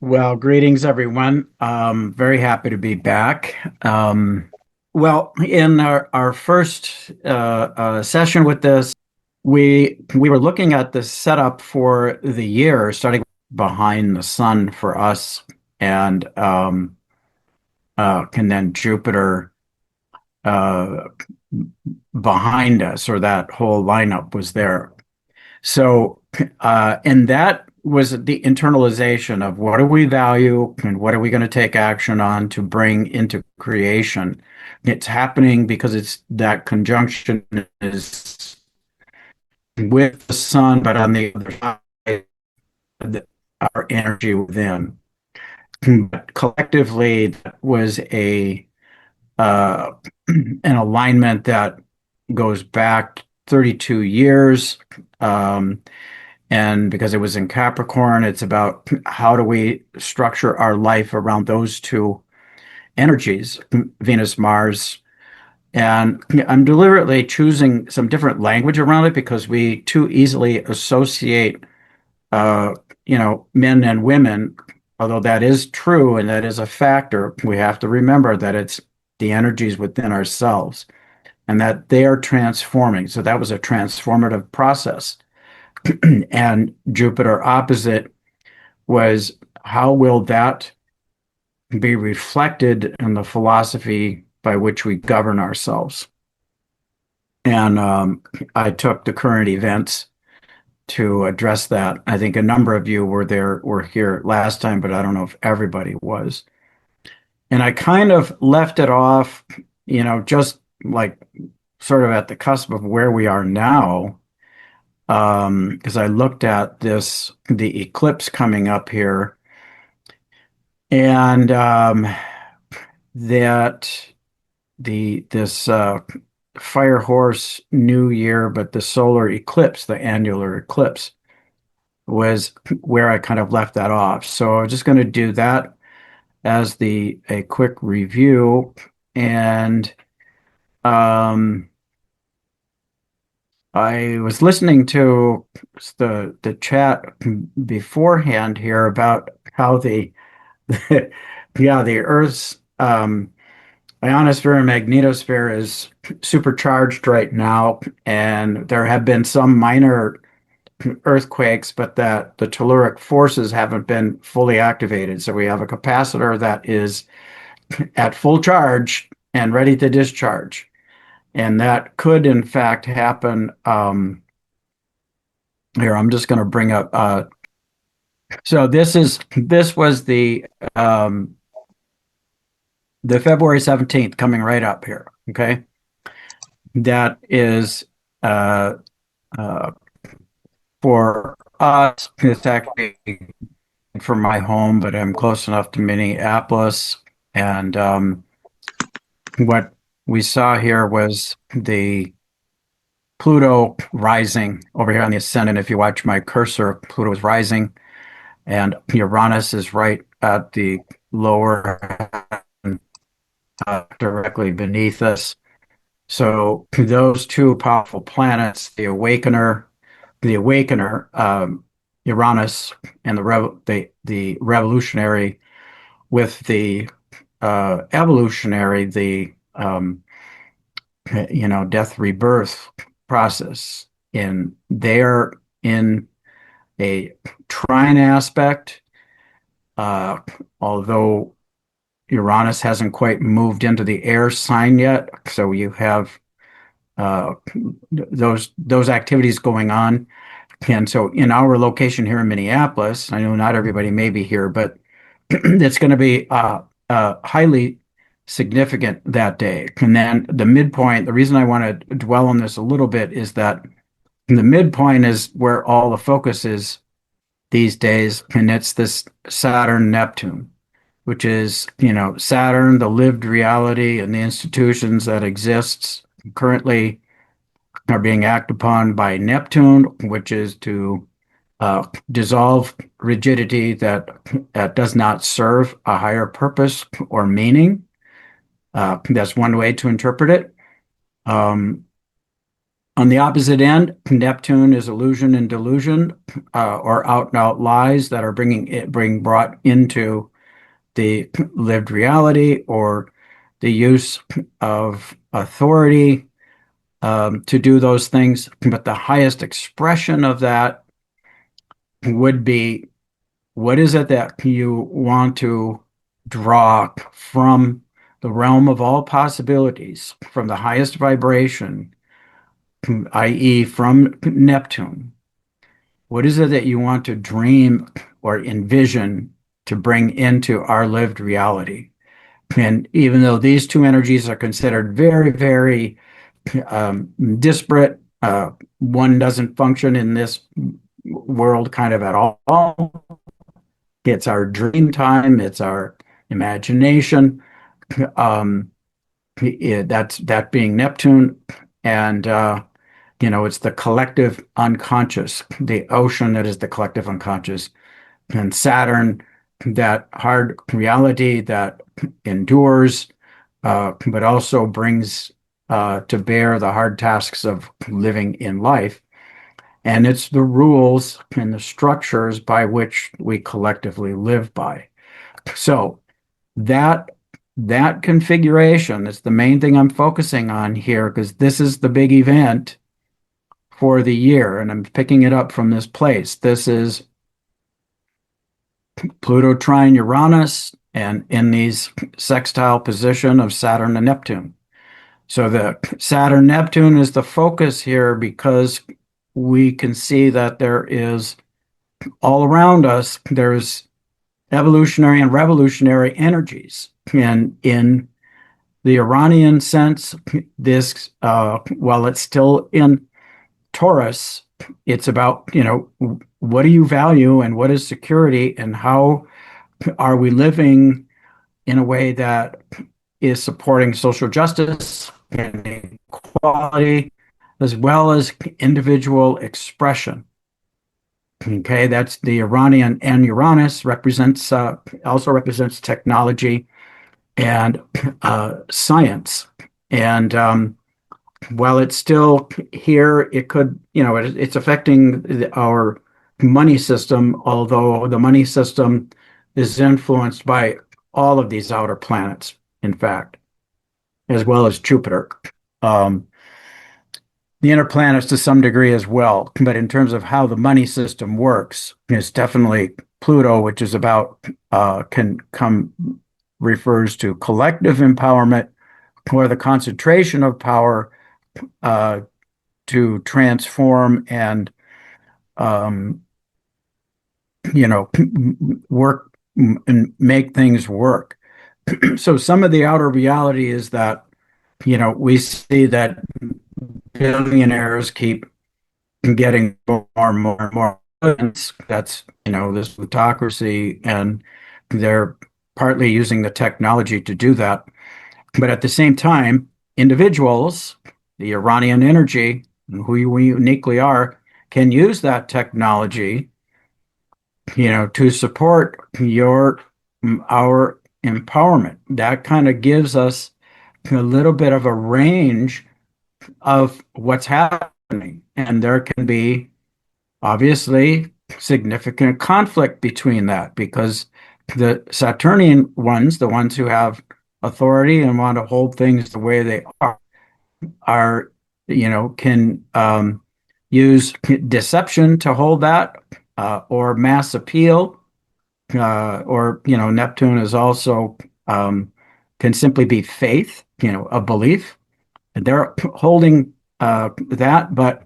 Well, greetings, everyone. Very happy to be back. Well, in our first session with this, we were looking at the setup for the year, starting behind the sun for us, and then Jupiter uh, behind us, or that whole lineup was there. So, and that was the internalization of what do we value and what are we going to take action on to bring into creation. It's happening because it's that conjunction is with the sun, but on the other side, our energy within. But collectively, that was a an alignment that goes back 32 years. Um, And because it was in Capricorn, it's about how do we structure our life around those two energies, Venus, Mars. And I'm deliberately choosing some different language around it because we too easily associate, uh, men and women. Although that is true and that is a factor, we have to remember that it's the energies within ourselves and that they are transforming. So that was a transformative process. And Jupiter opposite was how will that be reflected in the philosophy by which we govern ourselves? And I took the current events to address that. I think a number of you were here last time, but I don't know if everybody was. And I kind of left it off, just like sort of at the cusp of where we are now, because I looked at the eclipse coming up here, and that this fire horse new year, but the solar eclipse, the annular eclipse, was where I kind of left that off. So I'm just going to do that as the a quick review, and um, I was listening to the chat beforehand here about how the Earth's ionosphere and magnetosphere is supercharged right now, and there have been some minor earthquakes, but that the telluric forces haven't been fully activated. So we have a capacitor that is at full charge and ready to discharge. And that could, in fact, happen. Here, I'm just going to bring up. So this was the February 17th coming right up here. Okay, that is uh, uh, for us. It's actually for my home, but I'm close enough to Minneapolis. And what we saw here was the Pluto rising over here on the ascendant. If you watch my cursor, Pluto is rising, and Uranus is right at the lower, directly beneath us. So those two powerful planets, the awakener, Uranus, and the revolutionary with the evolutionary, the death rebirth process. And they're in a trine aspect, uh, although Uranus hasn't quite moved into the air sign yet. So you have uh, those activities going on. And so in our location here in Minneapolis, I know not everybody may be here, but it's going to be highly significant that day. And then the midpoint, the reason I want to dwell on this a little bit is that the midpoint is where all the focus is these days, and it's this Saturn Neptune, which is, Saturn, the lived reality and the institutions that exists currently are being acted upon by Neptune, which is to dissolve rigidity that does not serve a higher purpose or meaning. That's one way to interpret it. Um, On the opposite end, Neptune is illusion and delusion, or out and out lies that are being brought into the lived reality, or the use of authority to do those things. But the highest expression of that would be, what is it that you want to draw from the realm of all possibilities, from the highest vibration, i.e., from Neptune? What is it that you want to dream or envision to bring into our lived reality? And even though these two energies are considered very, very disparate, one doesn't function in this world kind of at all. It's our dream time, it's our imagination. Um, that's that being Neptune, and it's the collective unconscious, the ocean that is the collective unconscious, and Saturn, that hard reality that endures, but also brings to bear the hard tasks of living in life. And it's the rules and the structures by which we collectively live by. So that that configuration is the main thing I'm focusing on here, because this is the big event for the year, and I'm picking it up from this place. This is Pluto trine Uranus, and in these sextile position of Saturn and Neptune. So the Saturn Neptune is the focus here, because we can see that there is all around us, there's evolutionary and revolutionary energies. And in the Iranian sense, this, while it's still in Taurus, it's about, what do you value and what is security, and how are we living in a way that is supporting social justice and equality, as well as individual expression. Okay, that's the Iranian, and Uranus represents also represents technology and science. And while it's still here, it could, it's affecting our money system, although the money system is influenced by all of these outer planets, in fact, as well as Jupiter. Um, the inner planets to some degree as well, but in terms of how the money system works, it's definitely Pluto, which is about can come refers to collective empowerment, or the concentration of power uh, to transform and um, work and make things work. So some of the outer reality is that we see that billionaires keep getting more and more and more. That's this plutocracy, and they're partly using the technology to do that. But at the same time, individuals, the Iranian energy, who we uniquely are, can use that technology, to support our empowerment. That kind of gives us a little bit of a range of what's happening. And there can be obviously significant conflict between that, because the Saturnian ones, the ones who have authority and want to hold things the way they are, can use deception to hold that, or mass appeal, or Neptune is also can simply be faith, a belief. And they're holding that, but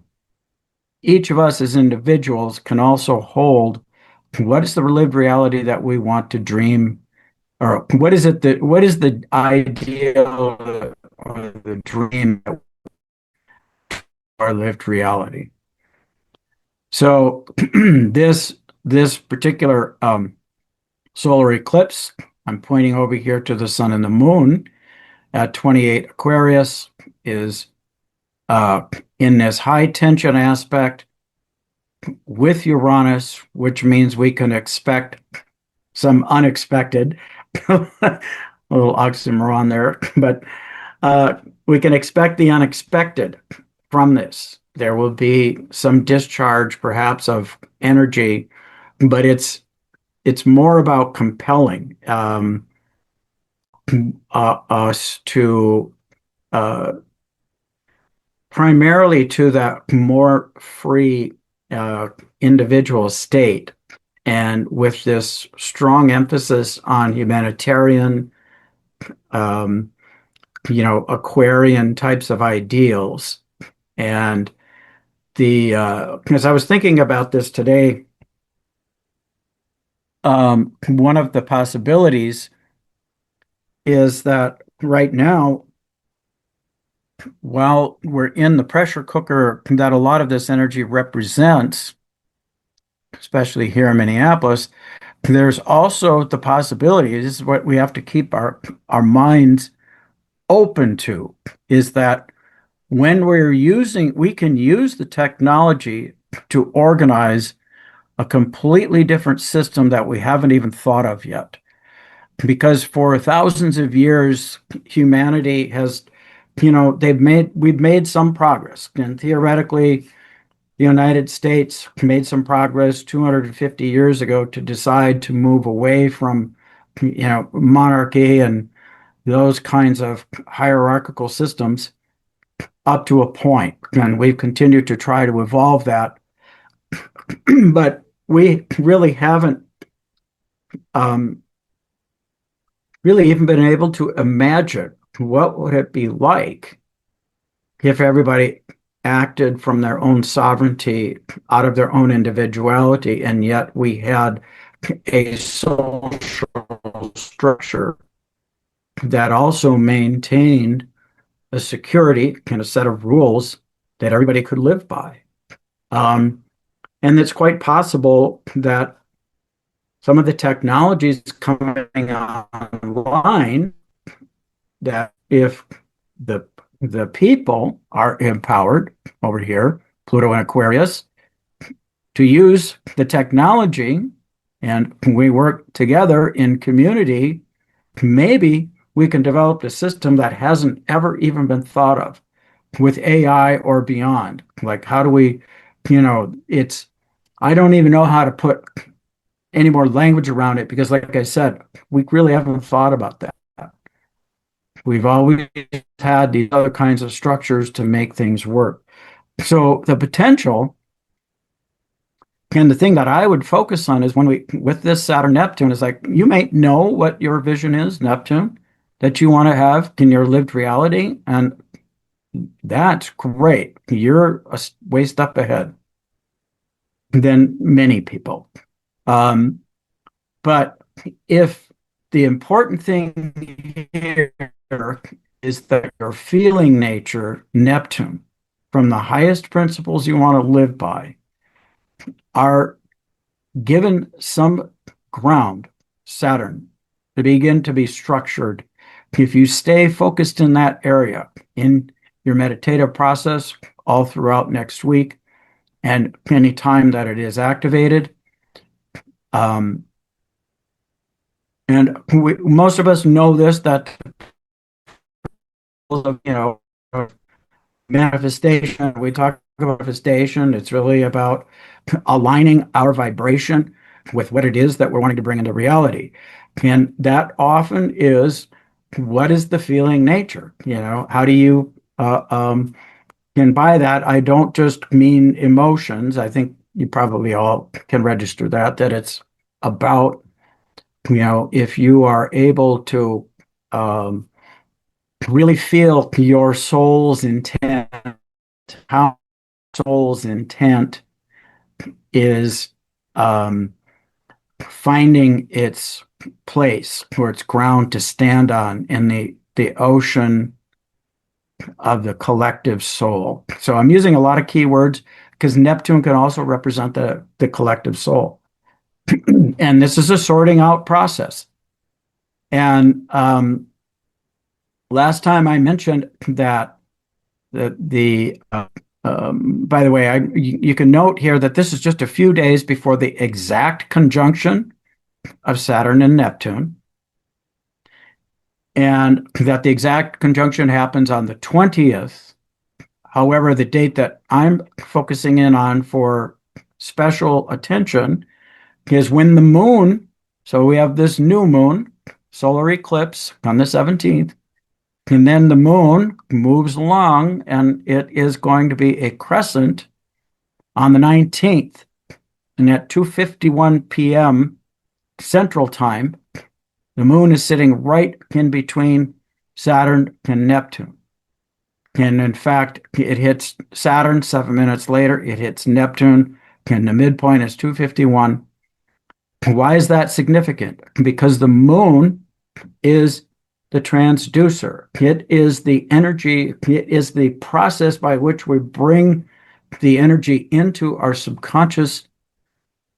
each of us as individuals can also hold what is the lived reality that we want to dream, or what is the ideal or the dream of our lived reality. So this particular solar eclipse, I'm pointing over here to the sun and the moon at 28 Aquarius, is in this high tension aspect with Uranus, which means we can expect some unexpected, a little oxymoron there, but we can expect the unexpected. from this. There will be some discharge, perhaps, of energy, but it's more about compelling us to uh, primarily to that more free uh, individual state, and with this strong emphasis on humanitarian, um, Aquarian types of ideals. And as I was thinking about this today, one of the possibilities is that right now, while we're in the pressure cooker that a lot of this energy represents, especially here in Minneapolis, there's also the possibility, this is what we have to keep our minds open to, is that when we can use the technology to organize a completely different system that we haven't even thought of yet. Because for thousands of years, humanity has, we've made some progress. And theoretically, the United States made some progress 250 years ago to decide to move away from, monarchy and those kinds of hierarchical systems up to a point. And we've continued to try to evolve that. But we really haven't um, really even been able to imagine what would it be like if everybody acted from their own sovereignty, out of their own individuality, and yet we had a social structure that also maintained a security and a set of rules that everybody could live by. Um, and it's quite possible that some of the technologies coming online, that if the people are empowered over here, Pluto and Aquarius, to use the technology, and we work together in community, maybe we can develop a system that hasn't ever even been thought of with AI or beyond. Like, how do we, I don't even know how to put any more language around it, because, like I said, we really haven't thought about that. We've always had these other kinds of structures to make things work. So the potential, and the thing that I would focus on is with this Saturn Neptune, is like, you may know what your vision is, Neptune, that you want to have in your lived reality. And that's great. You're a way step ahead than many people. But if the important thing here is that your feeling nature, Neptune, from the highest principles you want to live by, are given some ground, Saturn, to begin to be structured. If you stay focused in that area in your meditative process all throughout next week, and any time that it is activated, um, and most of us know this, that, manifestation, we talk about manifestation, it's really about aligning our vibration with what it is that we're wanting to bring into reality. And that often is, what is the feeling nature? How do you, and by that, I don't just mean emotions. I think you probably all can register that it's about, if you are able to um, really feel your soul's intent, how soul's intent is um, finding its place or its ground to stand on in the ocean of the collective soul. So I'm using a lot of keywords because Neptune can also represent the collective soul. And this is a sorting out process. And last time I mentioned that by the way, you can note here that this is just a few days before the exact conjunction of Saturn and Neptune, and that the exact conjunction happens on the 20th However, the date that I'm focusing in on for special attention is when the moon, so we have this new moon, solar eclipse on the 17th, and then the moon moves along and it is going to be a crescent on the 19th. And at 2:51 p.m. Central Time, the moon is sitting right in between Saturn and Neptune. And in fact, it hits Saturn 7 minutes later, it hits Neptune, and the midpoint is 2:51. Why is that significant? Because the moon is the transducer. It is the energy, it is the process by which we bring the energy into our subconscious,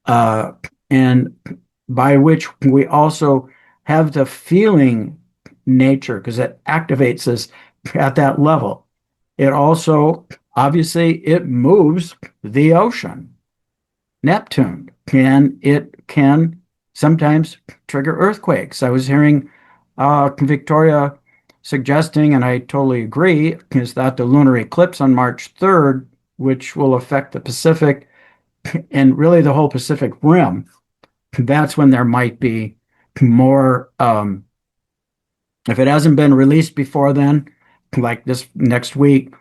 uh, and by which we also have the feeling nature because it activates us at that level. It also, obviously, it moves the ocean, Neptune, and it can sometimes trigger earthquakes. I was hearing Victoria suggesting, and I totally agree, is that the lunar eclipse on March 3rd, which will affect the Pacific and really the whole Pacific Rim, that's when there might be more. If it hasn't been released before then, like this next week,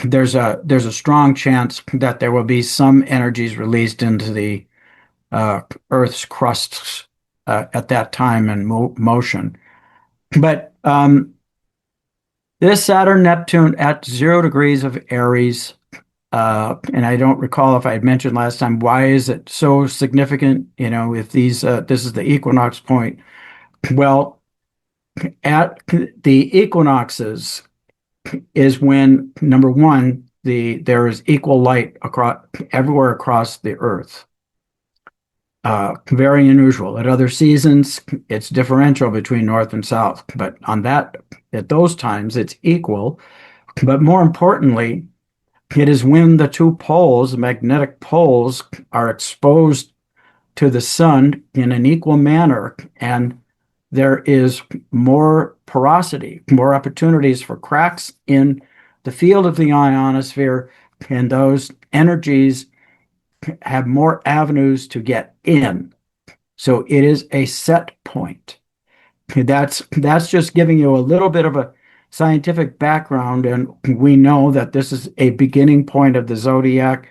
there's a strong chance that there will be some energies released into the Earth's crusts at that time and motion. But this Saturn Neptune at 0 degrees of Aries, and I don't recall if I had mentioned last time why is it so significant. If this is the equinox point. Well, at the equinoxes is when number one, there is equal light across everywhere across the Earth. Very unusual. At other seasons, it's differential between north and south, but at those times, it's equal. But more importantly, it is when the two poles, the magnetic poles, are exposed to the sun in an equal manner, and there is more porosity, more opportunities for cracks in the field of the ionosphere, and those energies have more avenues to get in. So it is a set point. That's just giving you a little bit of a scientific background, and we know that this is a beginning point of the zodiac.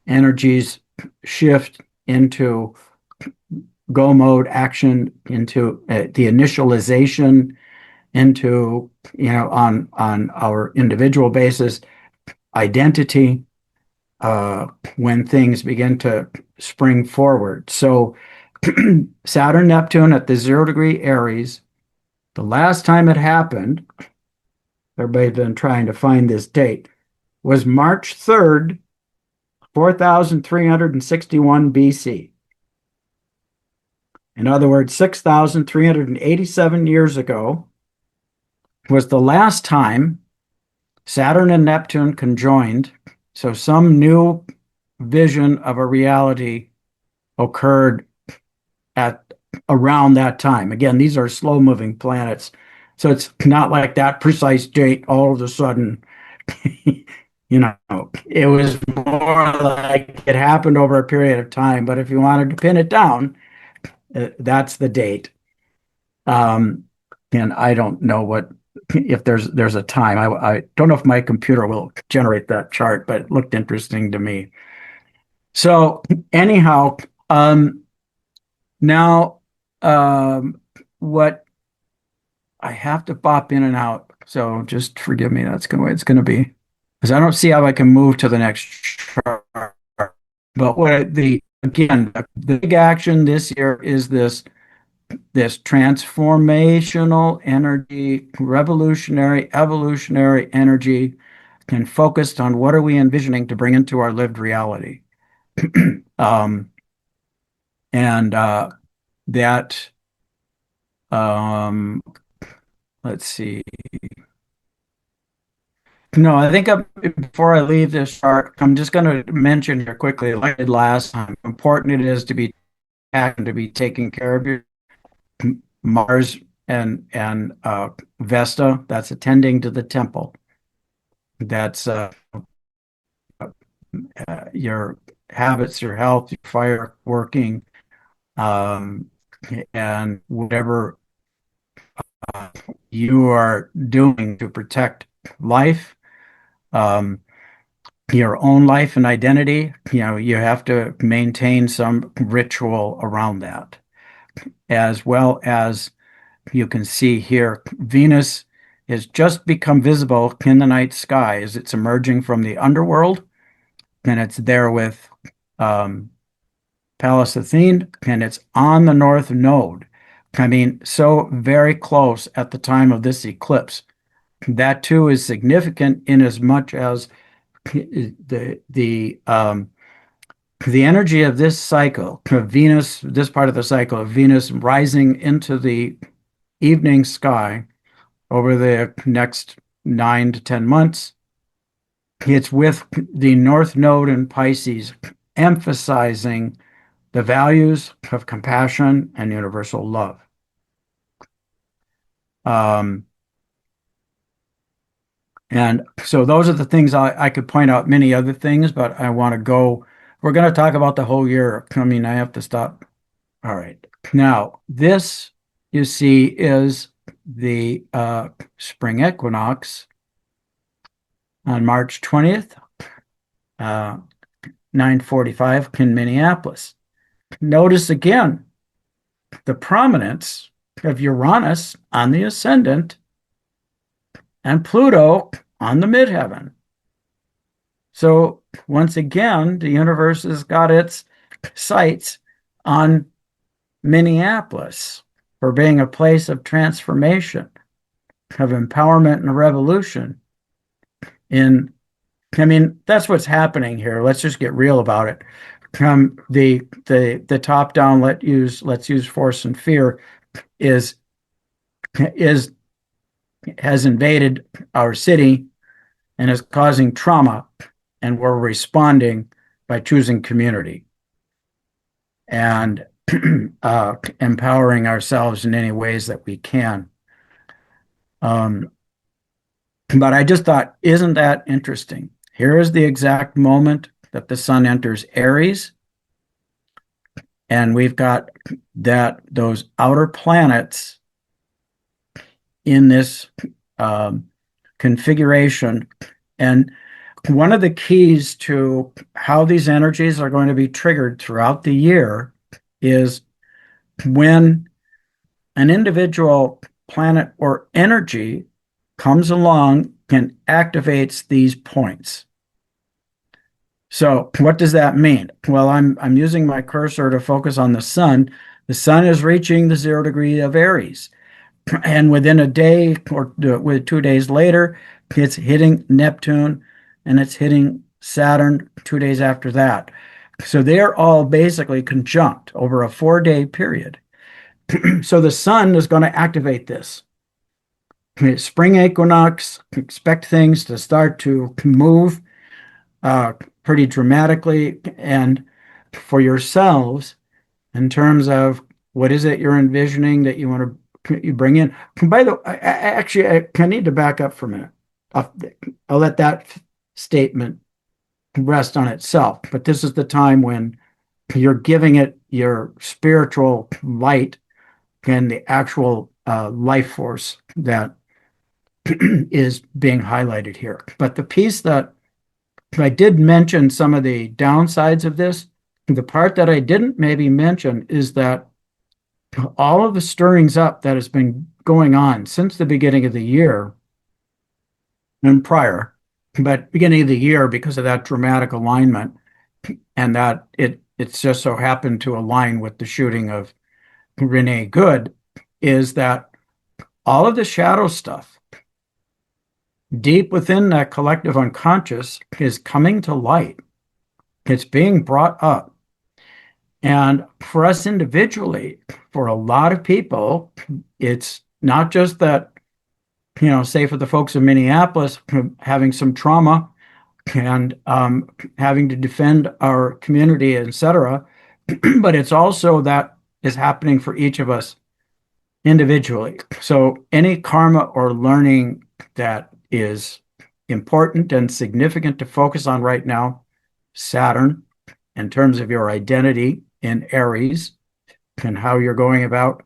Energies shift into go mode action, into the initialization, into on our individual basis, identity, when things begin to spring forward. So Saturn Neptune at the 0 degree Aries, the last time it happened, everybody's been trying to find this date, was March 3rd, 4361 BC. In other words, 6,387 years ago was the last time Saturn and Neptune conjoined. So some new vision of a reality occurred at around that time. Again, these are slow-moving planets, so it's not like that precise date all of a sudden. It was more like it happened over a period of time. But if you wanted to pin it down, that's the date. And I don't know if there's a time. I don't know if my computer will generate that chart, but it looked interesting to me. So anyhow, now what I have to pop in and out. So just forgive me. That's the way it's going to be, because I don't see how I can move to the next chart. But the big action this year is this transformational energy, revolutionary, evolutionary energy, and focused on what are we envisioning to bring into our lived reality. And that, let's see. No, I think before I leave this chart, I'm just going to mention here quickly, like I did last time, how important it is to be taking care of your Mars and Vesta. That's attending to the temple. That's your habits, your health, your fire working, um, and whatever uh, you are doing to protect life, um, your own life and identity. You have to maintain some ritual around that, as well as you can see here, Venus has just become visible in the night sky as it's emerging from the underworld, and it's there with um, Pallas Athene, and it's on the north node. I mean, so very close at the time of this eclipse. That too is significant in as much as the energy of this cycle of Venus, this part of the cycle of Venus rising into the evening sky over the next 9 to 10 months. It's with the North Node in Pisces, emphasizing the values of compassion and universal love. Um, and so those are the things I could point out many other things, but I want to go. We're going to talk about the whole year. I mean, I have to stop. All right. Now, this you see is the spring equinox on March 20th, 9:45 in Minneapolis. Notice again the prominence of Uranus on the ascendant and Pluto on the midheaven. So once again, the universe has got its sights on Minneapolis for being a place of transformation, of empowerment and revolution. I mean, that's what's happening here. Let's just get real about it. The top down let's use force and fear is is has invaded our city and is causing trauma, and we're responding by choosing community and empowering ourselves in any ways that we can. Um, but I just thought, isn't that interesting? Here is the exact moment that the sun enters Aries, and we've got those outer planets in this configuration. And one of the keys to how these energies are going to be triggered throughout the year is when an individual planet or energy comes along and activates these points. So what does that mean? Well, I'm using my cursor to focus on the sun. The sun is reaching the 0 degree of Aries. And within a day or with 2 days later, it's hitting Neptune and it's hitting Saturn 2 days after that. So they're all basically conjunct over a 4 day period. So the sun is going to activate this. Spring equinox, expect things to start to move pretty dramatically. And for yourselves, in terms of what is it you're envisioning that you want to bring in. By the way, I need to back up for a minute. I'll let that statement rest on itself. But this is the time when you're giving it your spiritual light and the actual life force that is being highlighted here. But the piece that I did mention some of the downsides of this. The part that I didn't maybe mention is that all of the stirrings up that has been going on since the beginning of the year and prior, but beginning of the year because of that dramatic alignment and that it's just so happened to align with the shooting of Renee Good, is that all of the shadow stuff deep within that collective unconscious is coming to light. It's being brought up. And for us individually, for a lot of people, it's not just that, say for the folks in Minneapolis having some trauma and having to defend our community, etc., but it's also that is happening for each of us individually. So any karma or learning that is important and significant to focus on right now, Saturn, in terms of your identity in Aries and how you're going about,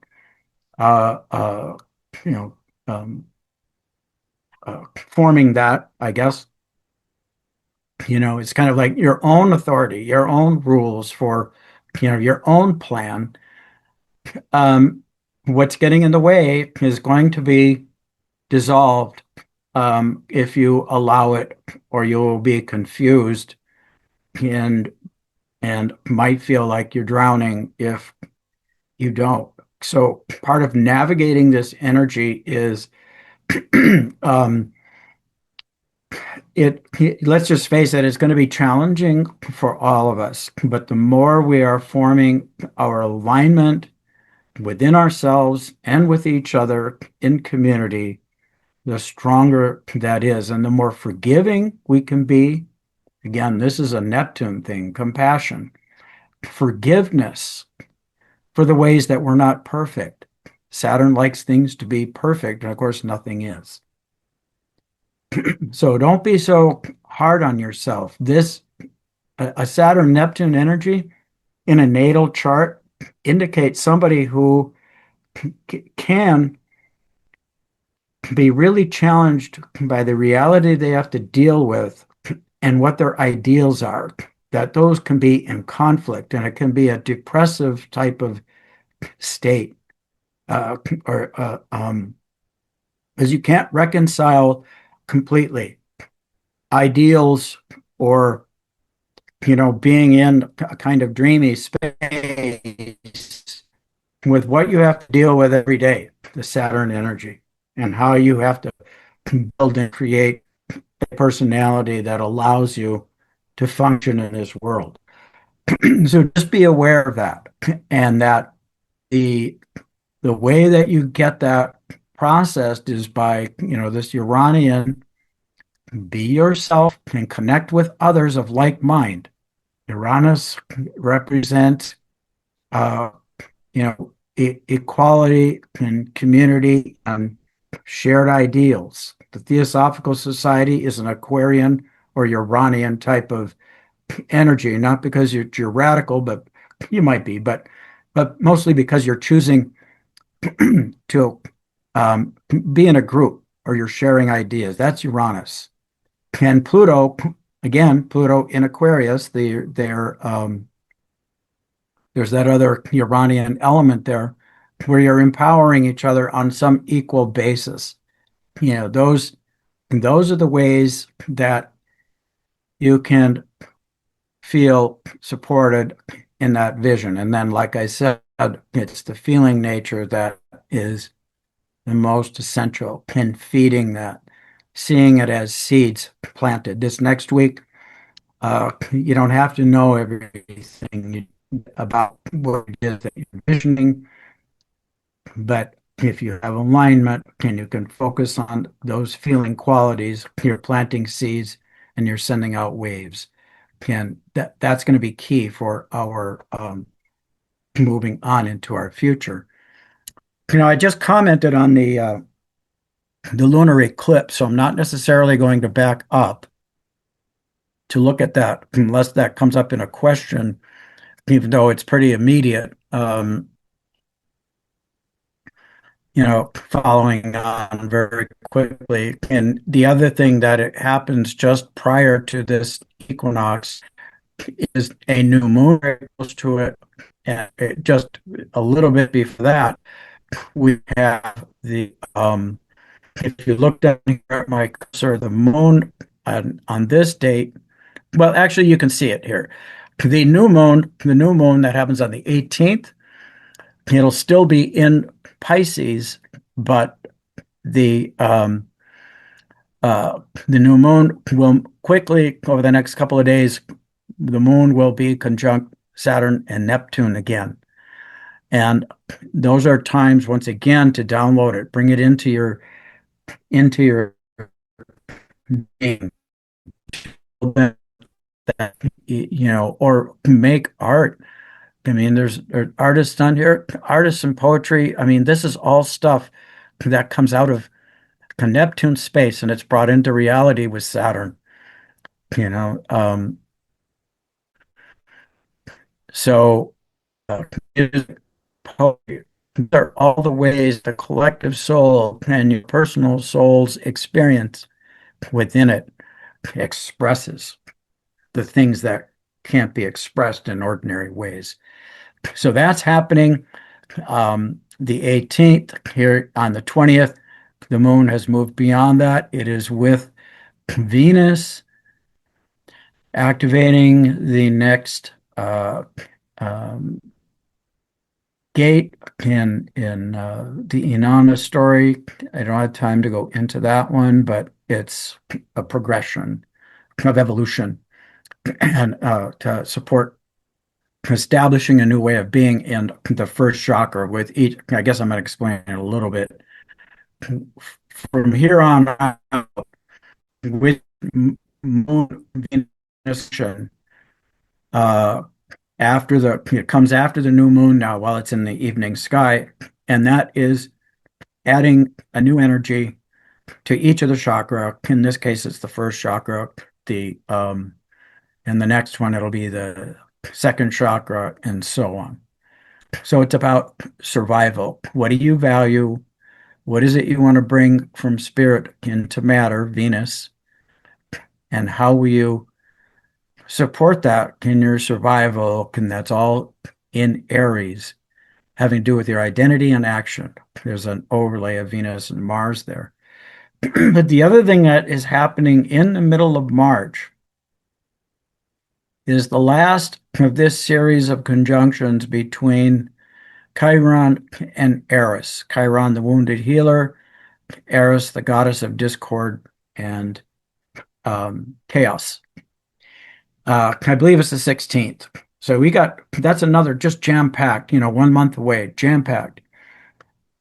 uh, uh, you know, um, forming that, I guess. It's kind of like your own authority, your own rules for, your own plan. Um, what's getting in the way is going to be dissolved if you allow it, or you'll be confused and might feel like you're drowning if you don't. So part of navigating this energy is um, let's just face it, it's going to be challenging for all of us. But the more we are forming our alignment within ourselves and with each other in community, the stronger that is, and the more forgiving we can be. Again, this is a Neptune thing, compassion, forgiveness for the ways that we're not perfect. Saturn likes things to be perfect, and of course, nothing is. So don't be so hard on yourself. This a Saturn Neptune energy in a natal chart indicates somebody who can be really challenged by the reality they have to deal with and what their ideals are, that those can be in conflict, and it can be a depressive type of state, or because you can't reconcile completely ideals or being in a kind of dreamy space with what you have to deal with every day, the Saturn energy, and how you have to build and create a personality that allows you to function in this world. So just be aware of that, and that the the way that you get that processed is by, this Uranian, be yourself and connect with others of like mind. Uranus represents, uh, equality and community and shared ideals. The Theosophical Society is an Aquarian or Uranian type of energy, not because you're radical, but you might be, but mostly because you're choosing to be in a group, or you're sharing ideas. That's Uranus. And Pluto, again, Pluto in Aquarius, there's that other Uranian element there where you're empowering each other on some equal basis. Those are the ways that you can feel supported in that vision. And then, like I said, it's the feeling nature that is the most essential in feeding that, seeing it as seeds planted. This next week, you don't have to know everything about what it is that you're visioning, but if you have alignment and you can focus on those feeling qualities, you're planting seeds and you're sending out waves. And that's going to be key for our moving on into our future. I just commented on the lunar eclipse, so I'm not necessarily going to back up to look at that unless that comes up in a question, even though it's pretty immediate. Following on very quickly. And the other thing that it happens just prior to this equinox is a new moon goes to it, and just a little bit before that, we have if you look down here at my cursor, the moon on this date, well, actually, you can see it here. The new moon that happens on the 18th, it'll still be in Pisces, but the um, the new moon will quickly, over the next couple of days, the moon will be conjunct Saturn and Neptune again. And those are times, once again, to download it, bring it into your being, that, or make art. I mean, there's artists on here, artists and poetry. I mean, this is all stuff that comes out of Neptune space, and it's brought into reality with Saturn, you know. So it is there are all the ways the collective soul and your personal soul's experience within it expresses the things that can't be expressed in ordinary ways. So that's happening the 18th. Here on the 20th. The moon has moved beyond that. It is with Venus activating the next um, gate in the Inanna story. I don't have time to go into that one, but it's a progression of evolution and to support establishing a new way of being in the first chakra with each. I guess I'm going to explain it a little bit. From here on out, with moon Venus, uh, after the it comes after the new moon now while it's in the evening sky, and that is adding a new energy to each of the chakra. In this case, it's the first chakra. The and the next one it'll be the second chakra, and so on. So it's about survival. What do you value? What is it you want to bring from spirit into matter, Venus? And how will you support that in your survival? And that's all in Aries, having to do with your identity and action. There's an overlay of Venus and Mars there. But the other thing that is happening in the middle of March is the last of this series of conjunctions between Chiron and Eris. Chiron, the wounded healer, Eris, the goddess of discord and chaos. I believe it's the 16th. So that's another just jam-packed, 1 month away, jam-packed.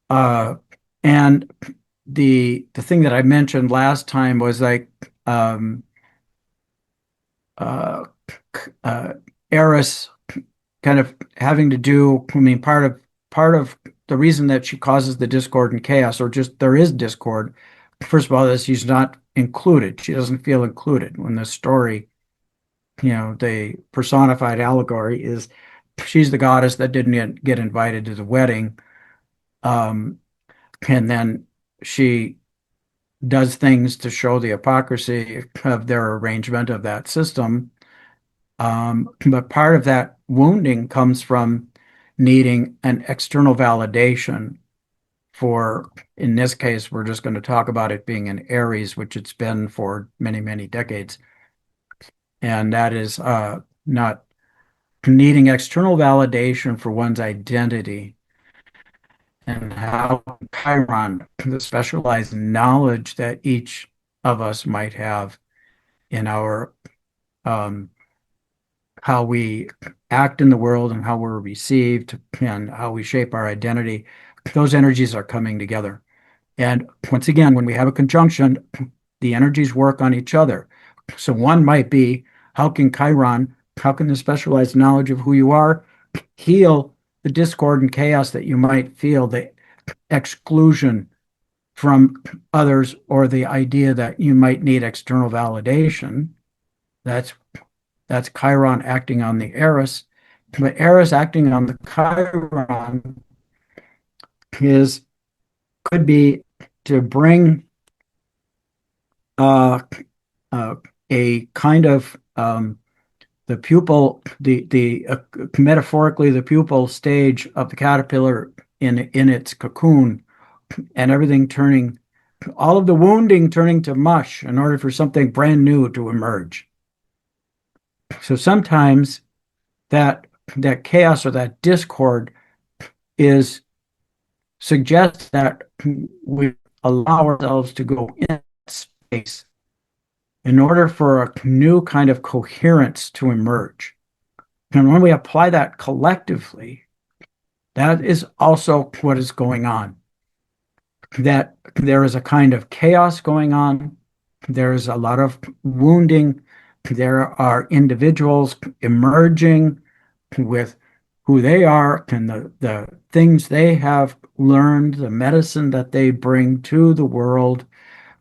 And the thing that I mentioned last time was like uh, Eris kind of having to do, I mean, part of the reason that she causes the discord and chaos, or just there is discord, first of all, is she's not included. She doesn't feel included when the story, the personified allegory is she's the goddess that didn't get invited to the wedding. And then she does things to show the hypocrisy of their arrangement of that system. But part of that wounding comes from needing an external validation for, in this case, we're just going to talk about it being an Aries, which it's been for many, many decades. And that is not needing external validation for one's identity and how Chiron, the specialized knowledge that each of us might have in our how we act in the world and how we're received and how we shape our identity, those energies are coming together. And once again, when we have a conjunction, the energies work on each other. So one might be, how can the specialized knowledge of who you are heal the discord and chaos that you might feel, the exclusion from others, or the idea that you might need external validation? That's Chiron acting on the Eris. But Eris acting on the Chiron could be to bring a kind of the pupal, the metaphorically the pupal stage of the caterpillar in its cocoon, and everything turning, all of the wounding turning to mush in order for something brand new to emerge. So sometimes that chaos or that discord is suggests that we allow ourselves to go in space in order for a new kind of coherence to emerge. And when we apply that collectively, that is also what is going on. That there is a kind of chaos going on. There is a lot of wounding. There are individuals emerging with who they are and the things they have learned, the medicine that they bring to the world,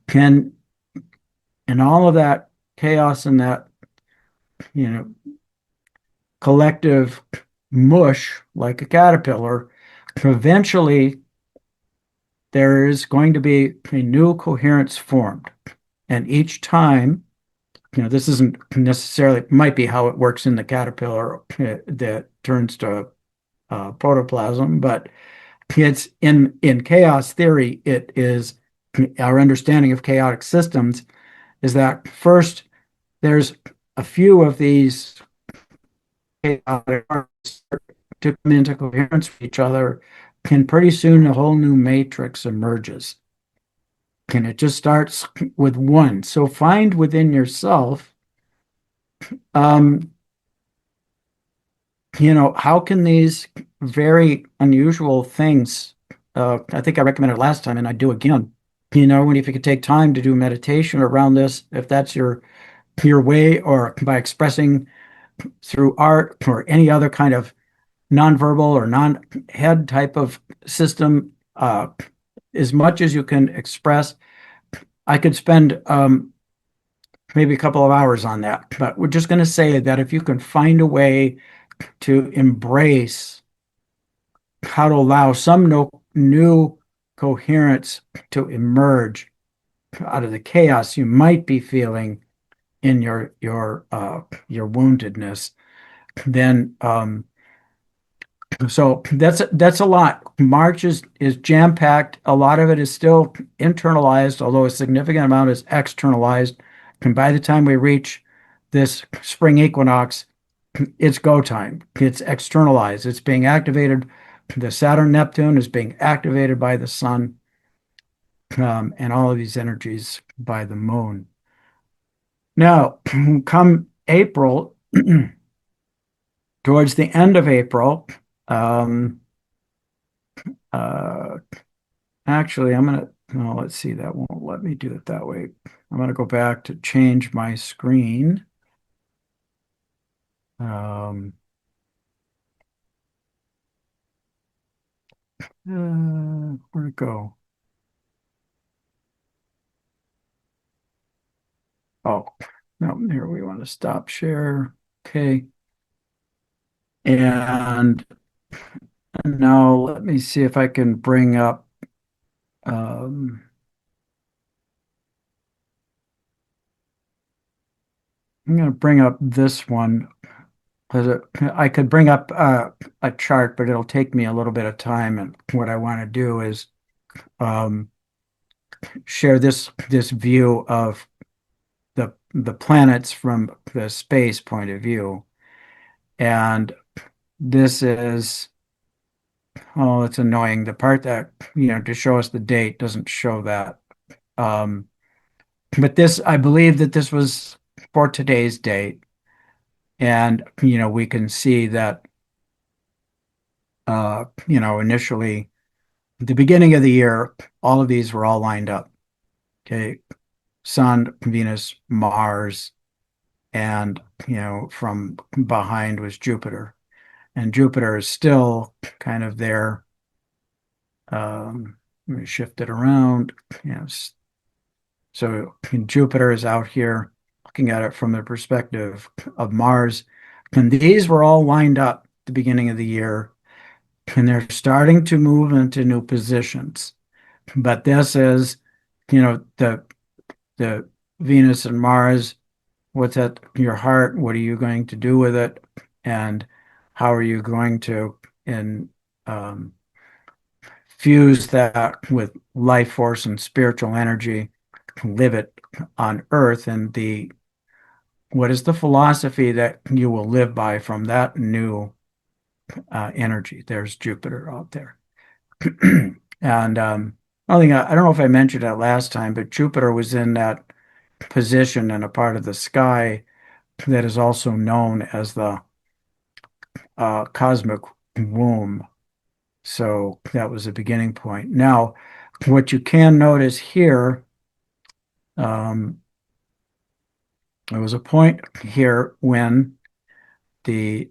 can, and all of that chaos and that, you know, collective mush like a caterpillar, eventually there is going to be a new coherence formed. And each time, this isn't necessarily, might be how it works in the caterpillar that turns to protoplasm, but it's in chaos theory, it is our understanding of chaotic systems is that first there's a few of these chaotic parts to come into coherence with each other, and pretty soon a whole new matrix emerges. And it just starts with one. So find within yourself, um, how can these very unusual things, I think I recommended it last time and I do again, when if you could take time to do meditation around this, if that's your way, or by expressing through art or any other kind of nonverbal or non-head type of system, as much as you can express. I could spend maybe a couple of hours on that, but we're just going to say that if you can find a way to embrace how to allow some new coherence to emerge out of the chaos you might be feeling in your woundedness, then so that's a lot. March is jam-packed. A lot of it is still internalized, although a significant amount is externalized. And by the time we reach this spring equinox, it's go time. It's externalized. It's being activated. The Saturn Neptune is being activated by the sun, and all of these energies by the moon. Now, come April, towards the end of April, um, uh, actually, no, let's see, that won't let me do it that way. I'm gonna go back to change my screen. Um, where'd it go? Oh, no, here we want to stop share. Okay. And now let me see if I can bring up, um, I'm going to bring up this one because I could bring up a chart, but it'll take me a little bit of time. And what I want to do is um, share this view of the planets from the space point of view. And this is, oh, it's annoying. The part that, to show us the date doesn't show that. Um, but this, I believe that this was for today's date. And, we can see that, initially, at the beginning of the year, all of these were all lined up. Okay. Sun, Venus, Mars, and, from behind was Jupiter. And Jupiter is still kind of there. Let me shift it around. Yes. So Jupiter is out here looking at it from the perspective of Mars. And these were all lined up at the beginning of the year, and they're starting to move into new positions. But this is, the Venus and Mars, what's at your heart? What are you going to do with it? And how are you going to um, fuse that with life force and spiritual energy, live it on Earth? And what is the philosophy that you will live by from that new energy? There's Jupiter out there. And I don't know if I mentioned that last time, but Jupiter was in that position in a part of the sky that is also known as the cosmic womb. So that was a beginning point. Now, what you can notice here, um, there was a point here the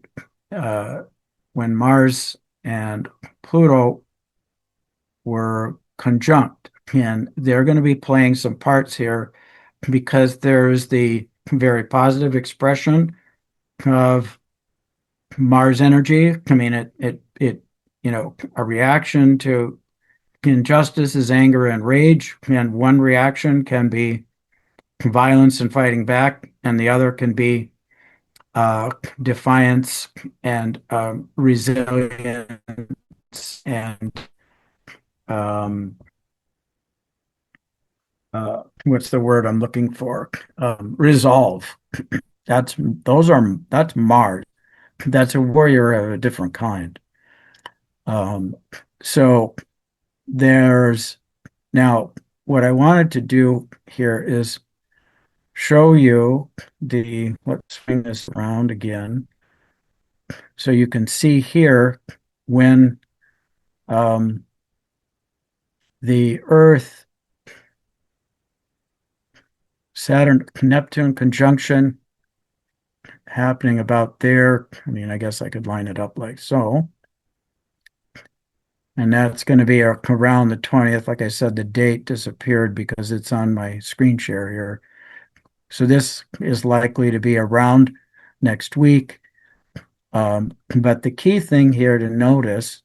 when Mars and Pluto were conjunct. and they're going to be playing some parts here because there's the very positive expression of Mars energy. I mean, a reaction to injustice is anger and rage, and one reaction can be violence and fighting back, and the other can be defiance and resilience and um, what's the word I'm looking for? Resolve. That's Mars. That's a warrior of a different kind. Um, so there's now what I wanted to do here is show you let's swing this around again. So you can see here when um, the Earth Saturn Neptune conjunction happening about there. I mean, I guess I could line it up like so. And that's going to be around the 20th. Like I said, the date disappeared because it's on my screen share here. So this is likely to be around next week. But the key thing here to notice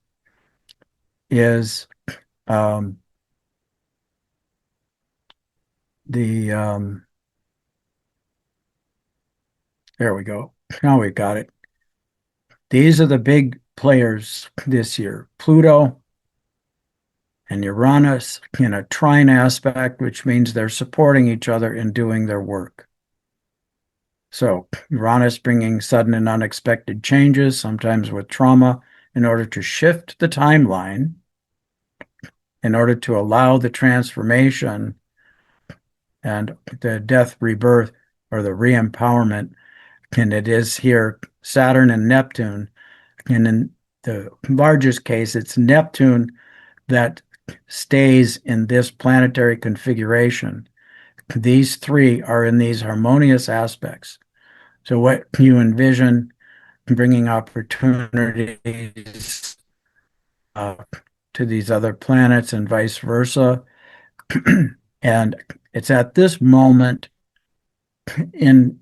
is um, the there we go. Now we've got it. These are the big players this year. Pluto and Uranus in a trine aspect, which means they're supporting each other in doing their work. So Uranus bringing sudden and unexpected changes, sometimes with trauma, in order to shift the timeline, in order to allow the transformation and the death, rebirth, or the re-empowerment. And it is here Saturn and Neptune. And in the largest case, it's Neptune that stays in this planetary configuration. These three are in these harmonious aspects. So what you envision bringing opportunities uh, to these other planets and vice versa. And it's at this moment in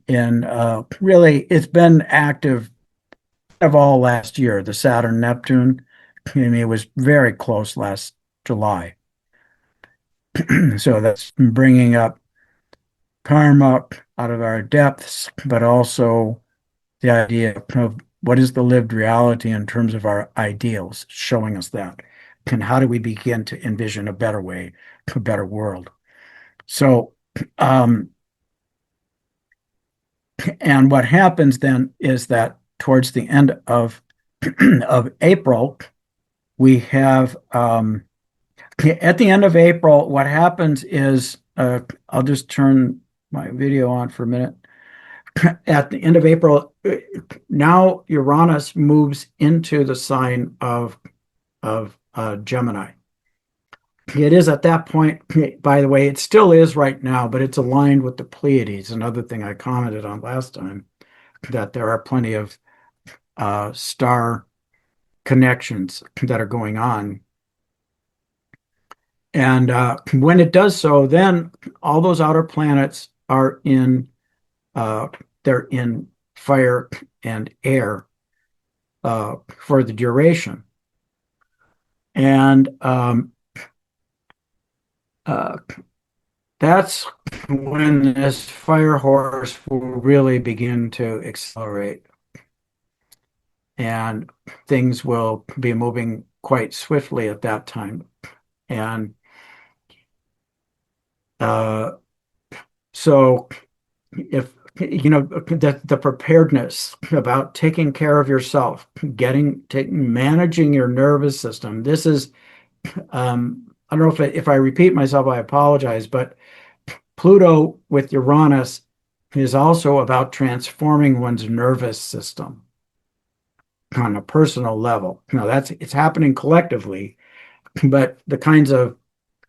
really it's been active of all last year, the Saturn Neptune. I mean, it was very close last July. So that's bringing up karma out of our depths, but also the idea of what is the lived reality in terms of our ideals, showing us that. And how do we begin to envision a better way, a better world? So, um, and what happens then is that towards the end of of April, we have at the end of April, what happens is I'll just turn my video on for a minute. At the end of April, now Uranus moves into the sign of Gemini. It is at that point, by the way, it still is right now, but it's aligned with the Pleiades. Another thing I commented on last time, that there are plenty of star connections that are going on. And when it does so, then all those outer planets are uh, they're in fire and air for the duration. And uh, that's when this fire horse will really begin to accelerate. And things will be moving quite swiftly at that time. And uh, so if the preparedness about taking care of yourself, managing your nervous system. This is I don't know if I repeat myself, I apologize, but Pluto with Uranus is also about transforming one's nervous system on a personal level. Now it's happening collectively, but the kinds of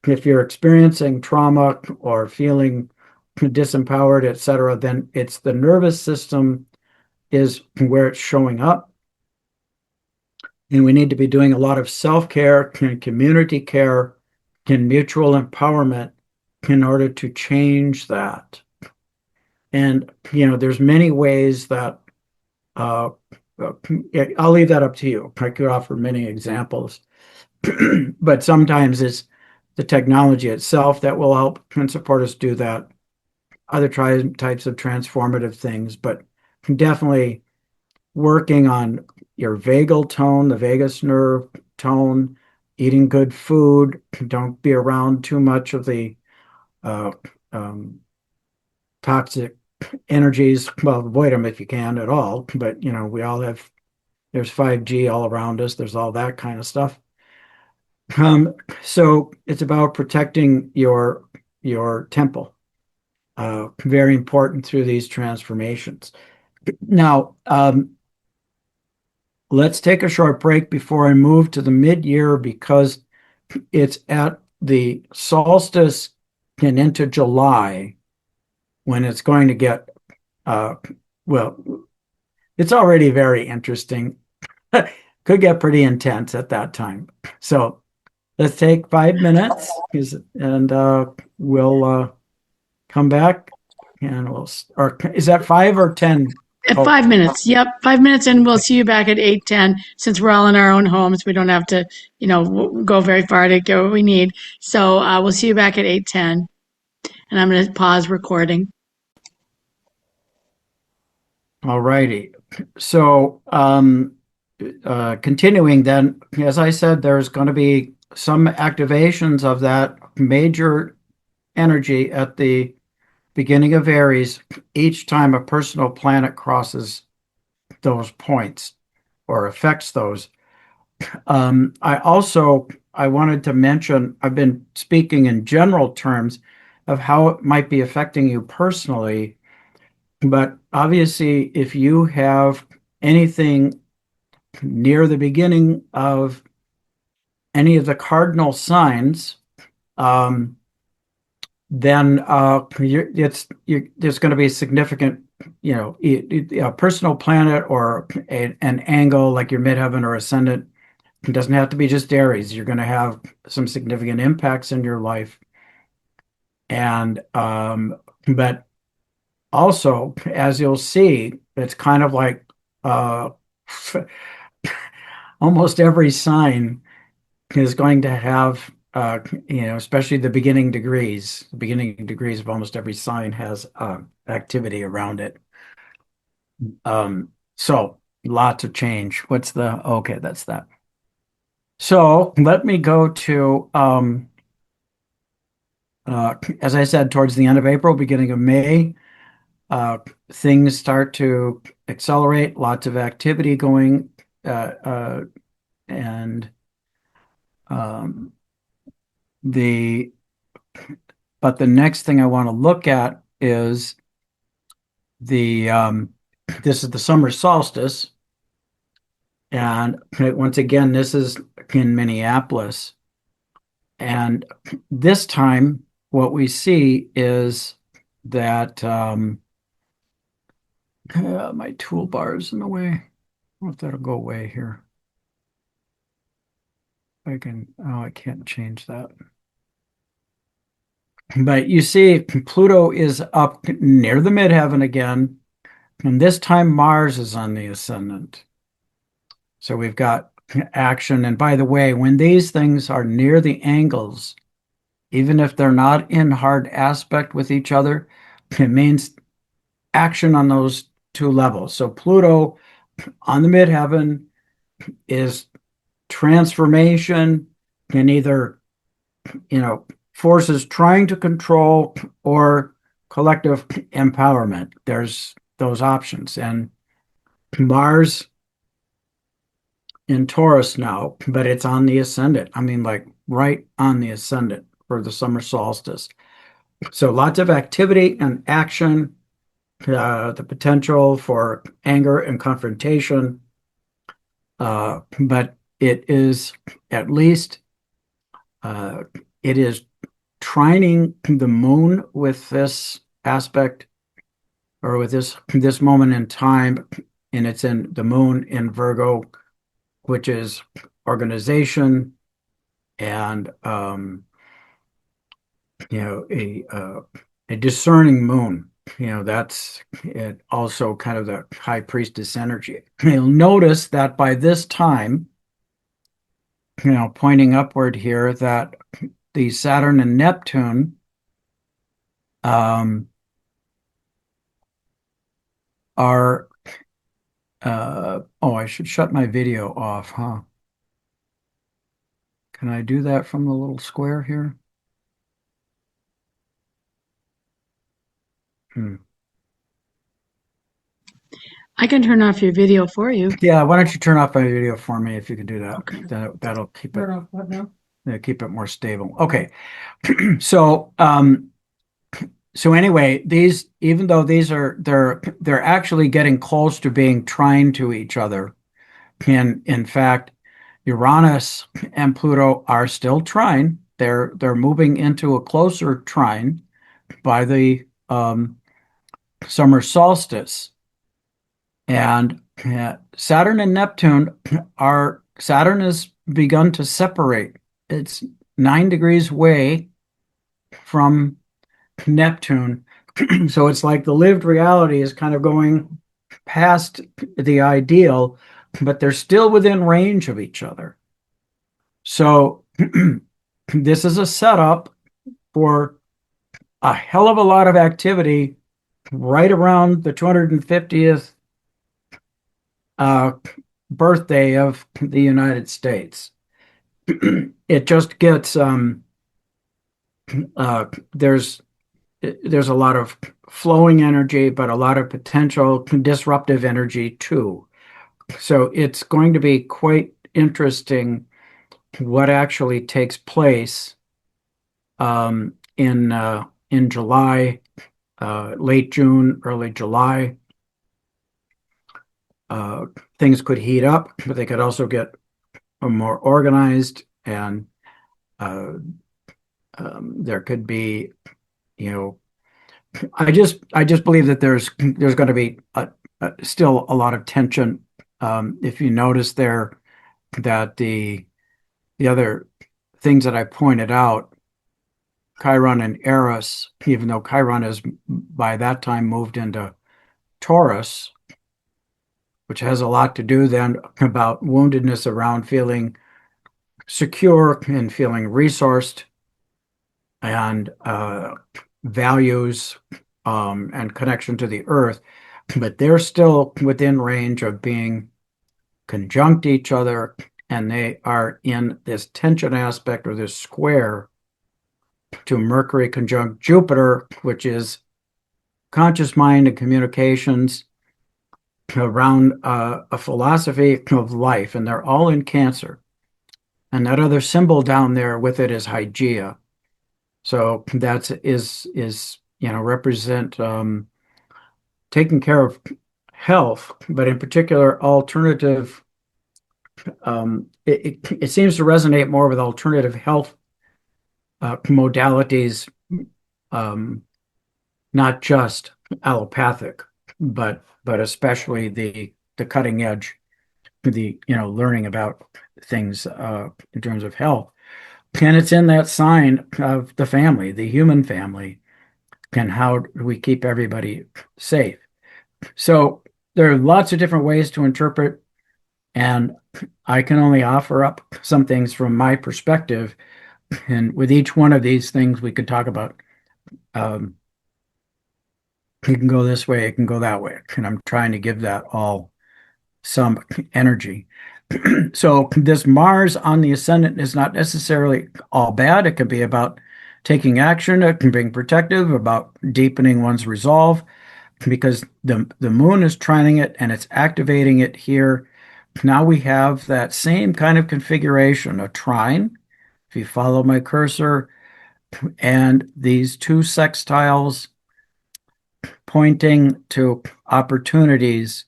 if you're experiencing trauma or feeling disempowered, etc., then it's the nervous system is where it's showing up. And we need to be doing a lot of self-care and community care in mutual empowerment in order to change that. And, there's many ways that uh, I'll leave that up to you. I could offer many examples, but sometimes it's the technology itself that will help and support us do that. Other types of transformative things, but definitely working on your vagal tone, the vagus nerve tone, eating good food. Don't be around too much of the uh, um, toxic energies. Well, avoid them if you can at all. But we all have. There's 5G all around us. There's all that kind of stuff. So it's about protecting your temple. Very important through these transformations. Now, let's take a short break before I move to the mid-year because it's at the solstice and into July when it's going to get, uh, well, it's already very interesting. Could get pretty intense at that time. So let's take 5 minutes and we'll come back and or is that 5 or 10? At Oh, 5 minutes. Yep, 5 minutes, and we'll see you back at 8:10. Since we're all in our own homes, we don't have to, go very far to get what we need. So we'll see you back at 8:10, and I'm going to pause recording. all righty. So, continuing then, as I said, there's going to be some activations of that major energy at the beginning of Aries each time a personal planet crosses those points or affects those. I wanted to mention, I've been speaking in general terms of how it might be affecting you personally, but obviously, if you have anything near the beginning of any of the cardinal signs, um, then there's going to be a significant, a personal planet or an angle like your midheaven or ascendant. It doesn't have to be just Aries. You're going to have some significant impacts in your life, and but also, as you'll see, it's kind of like uh, almost every sign is going to have, especially the beginning degrees. The beginning degrees of almost every sign has activity around it. So lots of change. Okay, that's that. So let me go to, as I said, towards the end of April, beginning of May, uh, things start to accelerate, lots of activity going, and um, the but the next thing I want to look at is the this is the summer solstice, and once again, this is in Minneapolis, and this time what we see is that my toolbar is in the way. I don't know if that'll go away here. I can't change that. But you see, Pluto is up near the midheaven again, and this time Mars is on the ascendant. So we've got action. And by the way, when these things are near the angles, even if they're not in hard aspect with each other, it means action on those two levels. So Pluto on the midheaven is transformation in either, forces trying to control or collective empowerment. There's those options. And Mars in Taurus now, but it's on the ascendant. I mean, like right on the ascendant for the summer solstice. So lots of activity and action, the potential for anger and confrontation. But it is at least, it is trining the moon with this aspect or with this moment in time, and it's in the moon in Virgo, which is organization and a discerning moon. That's it. Also, kind of the high priestess energy. You'll notice that by this time, pointing upward here, that the Saturn and Neptune um, are. Oh, I should shut my video off, huh? Can I do that from the little square here? Hmm. I can turn off your video for you. Yeah, why don't you turn off my video for me if you can do that? Okay. That'll keep it Turn off what now? keep it more stable. Okay. So so anyway, these even though these are they're actually getting close to being trine to each other. And in fact, Uranus and Pluto are still trine. They're moving into a closer trine by the summer solstice. And Saturn and Neptune are Saturn has begun to separate. It's 9 degrees away from Neptune. So it's like the lived reality is kind of going past the ideal, but they're still within range of each other. So this is a setup for a hell of a lot of activity right around the 250th uh, birthday of the United States. It just gets uh, there's there's a lot of flowing energy, but a lot of potential disruptive energy too. So it's going to be quite interesting what actually takes place in July, late June, early July. Uh, Things could heat up, but they could also get more organized, and uh, there could be, you know, I just believe that there's going to be still a lot of tension. If you notice there that the other things that I pointed out, Chiron and Eris, even though Chiron has by that time moved into Taurus, which has a lot to do then about woundedness around feeling secure and feeling resourced and values and connection to the earth, but they're still within range of being conjunct each other, and they are in this tension aspect or this square to Mercury conjunct Jupiter, which is conscious mind and communications around a philosophy of life, and they're all in Cancer. And that other symbol down there with it is Hygeia. So that's is represent taking care of health, but in particular alternative. It seems to resonate more with alternative health modalities, um, not just allopathic, but especially the cutting edge, the learning about things in terms of health. And it's in that sign of the family, the human family, and how do we keep everybody safe. So there are lots of different ways to interpret, and I can only offer up some things from my perspective. And with each one of these things, we could talk about um, it can go this way, it can go that way. And I'm trying to give that all some energy. So this Mars on the ascendant is not necessarily all bad. It can be about taking action. It can be protective, about deepening one's resolve, because the moon is trining it and it's activating it here. Now we have that same kind of configuration, a trine. If you follow my cursor, and these two sextiles pointing to opportunities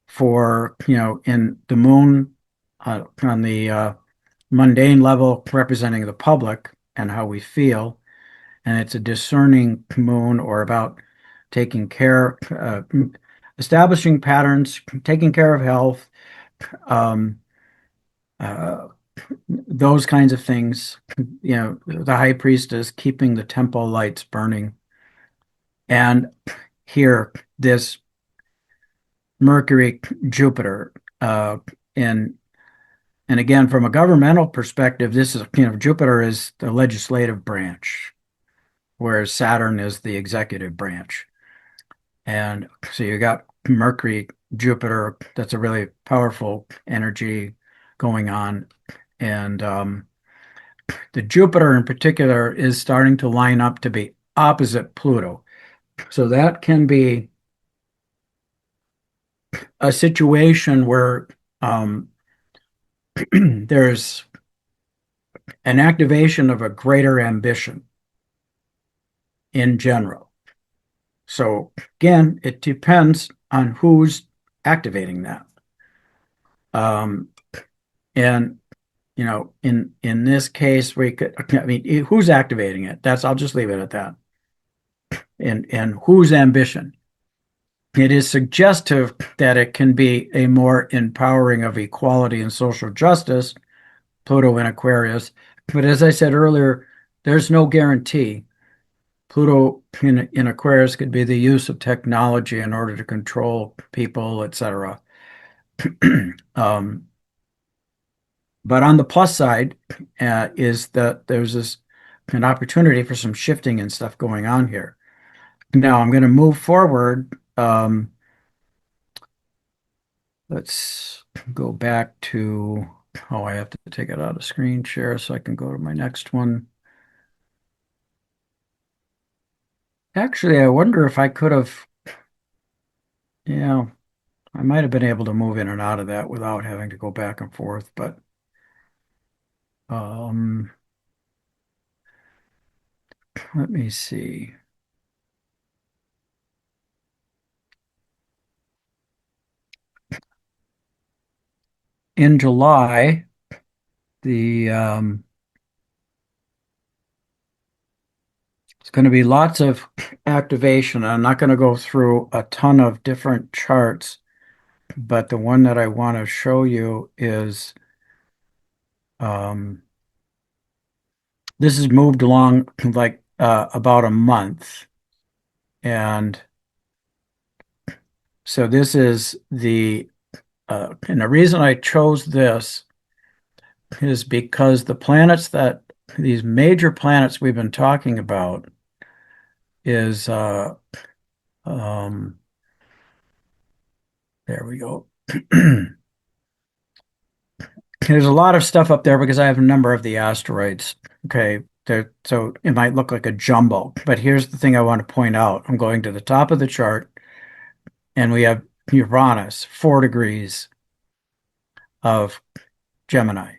for, in the moon on the mundane level, representing the public and how we feel. And it's a discerning moon, or about taking care, establishing patterns, taking care of health, um, those kinds of things. The high priestess keeping the temple lights burning. And here, this Mercury, Jupiter, in and again, from a governmental perspective, this is, Jupiter is the legislative branch, whereas Saturn is the executive branch. And so you got Mercury, Jupiter, that's a really powerful energy going on. And the Jupiter in particular is starting to line up to be opposite Pluto. So that can be a situation where there's an activation of a greater ambition in general. So again, it depends on who's activating that. Um, and in this case, I mean, who's activating it? I'll just leave it at that. And whose ambition? It is suggestive that it can be a more empowering of equality and social justice, Pluto in Aquarius. But as I said earlier, there's no guarantee. Pluto in Aquarius could be the use of technology in order to control people, etc. um, but on the plus side is that there's an opportunity for some shifting and stuff going on here. Now I'm going to move forward. Let's go back to, oh, I have to take it out of screen share so I can go to my next one. Actually, I wonder if I could have, yeah, I might have been able to move in and out of that without having to go back and forth, but um, let me see. In July, the it's going to be lots of activation. I'm not going to go through a ton of different charts, but the one that I want to show you is um, this has moved along like about a month. And so this is and the reason I chose this is because these major planets we've been talking about is, um, there we go. There's a lot of stuff up there because I have a number of the asteroids. Okay. So it might look like a jumble, but here's the thing I want to point out. I'm going to the top of the chart and we have Uranus, 4 degrees of Gemini.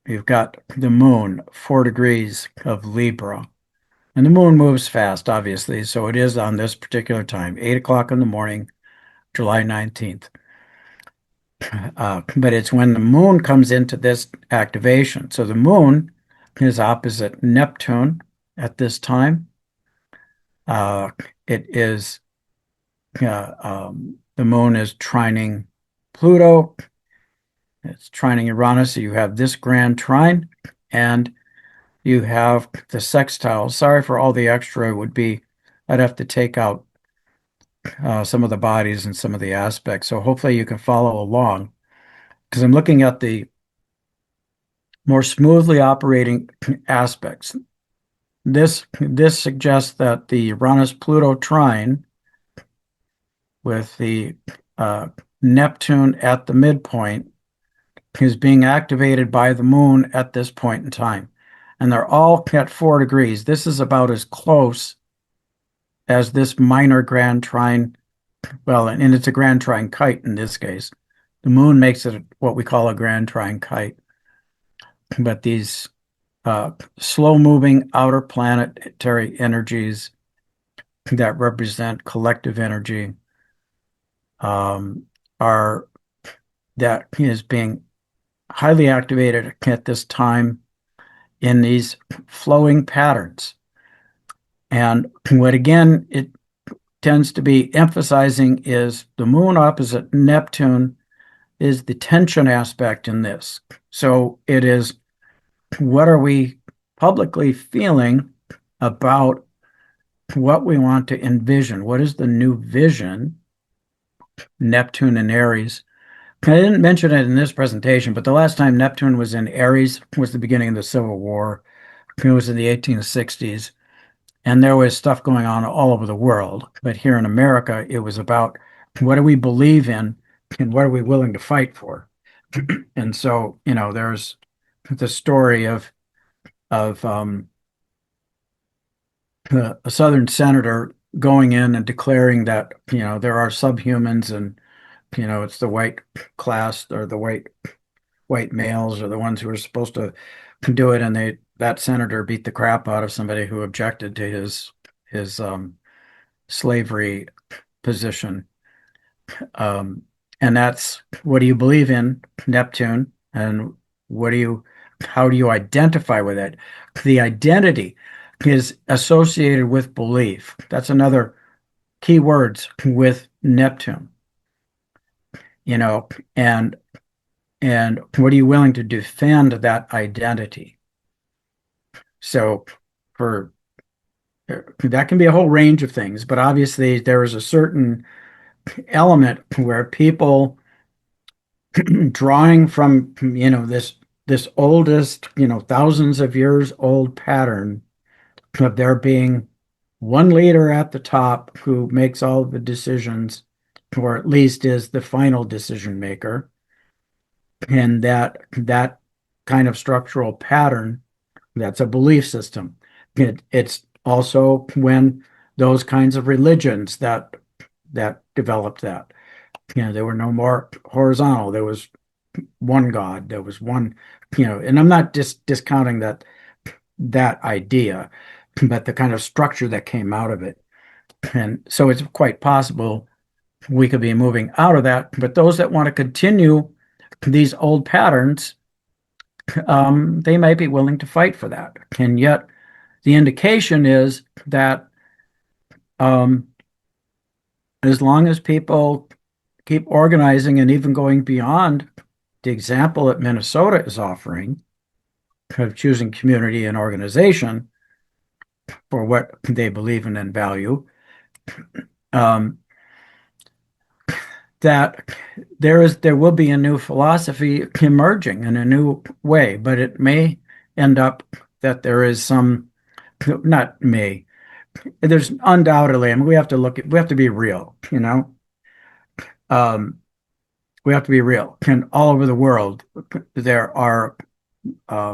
You've got the moon, 4 degrees of Libra. And the moon moves fast, obviously. So it is on this particular time, 8 o'clock in the morning, July 19th. But it's when the moon comes into this activation. So the moon is opposite Neptune at this time. It is the moon is trining Pluto. It's trining Uranus. So you have this grand trine, and you have the sextile. Sorry for all the extra. It would be, I'd have to take out some of the bodies and some of the aspects. So hopefully you can follow along because I'm looking at the more smoothly operating aspects. This suggests that the Uranus-Pluto trine with the Neptune at the midpoint is being activated by the moon at this point in time. And they're all at 4 degrees. This is about as close as this minor grand trine. Well, and it's a grand trine kite in this case. The moon makes it what we call a grand trine kite. But these slow-moving outer planetary energies that represent collective energy are that is being highly activated at this time in these flowing patterns. And what again it tends to be emphasizing is the moon opposite Neptune is the tension aspect in this. So it is, what are we publicly feeling about what we want to envision? What is the new vision? Neptune and Aries. I didn't mention it in this presentation, but the last time Neptune was in Aries was the beginning of the Civil War. It was in the 1860s, and there was stuff going on all over the world. But here in America, it was about what do we believe in and what are we willing to fight for. And so, there's the story of a Southern senator going in and declaring that, there are subhumans, and it's the white class, or the white males are the ones who are supposed to do it, and that senator beat the crap out of somebody who objected to his slavery position. Um, and that's, what do you believe in, Neptune, and what do you how do you identify with it? The identity is associated with belief. That's another key words with Neptune, you know, and and what are you willing to defend that identity? So for that can be a whole range of things, but obviously there is a certain element where people drawing from, this oldest, thousands of years old pattern of there being one leader at the top who makes all the decisions, or at least is the final decision maker, and that kind of structural pattern, that's a belief system. It's also when those kinds of religions that developed that. They were no more horizontal. There was one God. There was one, and I'm not discounting that idea, but the kind of structure that came out of it. And so it's quite possible we could be moving out of that. But those that want to continue these old patterns, they might be willing to fight for that. And yet, the indication is that um, as long as people keep organizing and even going beyond the example that Minnesota is offering of choosing community and organization for what they believe in and value, um, that there will be a new philosophy emerging in a new way, but it may end up that there is some, not may, there's undoubtedly, I mean, we have to be real, um, we have to be real. And all over the world, there are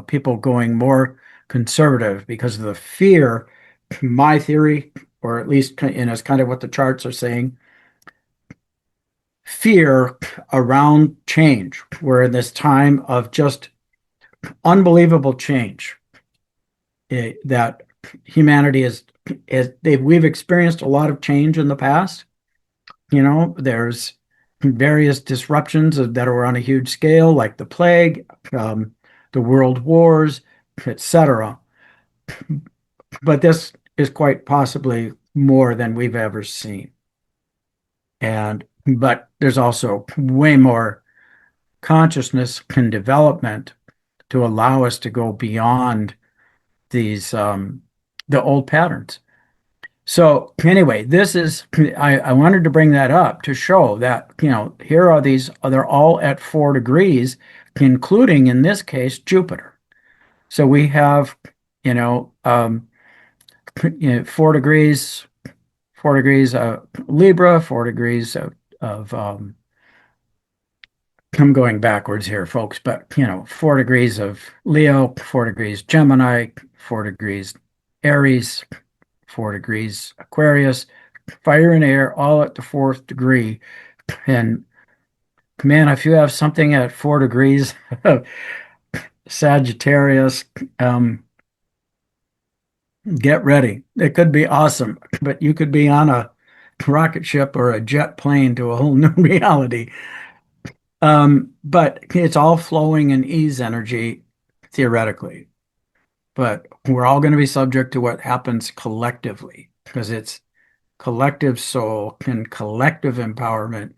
people going more conservative because of the fear. My theory, or at least, it's kind of what the charts are saying, fear around change. We're in this time of just unbelievable change, that humanity we've experienced a lot of change in the past. There's various disruptions that are on a huge scale, like the plague, the world wars, etc. But this is quite possibly more than we've ever seen. But there's also way more consciousness and development to allow us to go beyond these the old patterns. So anyway, I wanted to bring that up to show that, here are these, they're all at 4 degrees, including in this case Jupiter. So we have, you know, um, 4 degrees, 4 degrees Libra, 4 degrees of I'm going backwards here, folks, but 4 degrees of Leo, 4 degrees Gemini, 4 degrees Aries, 4 degrees Aquarius, fire and air, all at the fourth degree. And man, if you have something at 4 degrees Sagittarius, get ready. It could be awesome, but you could be on a rocket ship or a jet plane to a whole new reality. But it's all flowing in ease energy, theoretically. But we're all going to be subject to what happens collectively, because it's collective soul and collective empowerment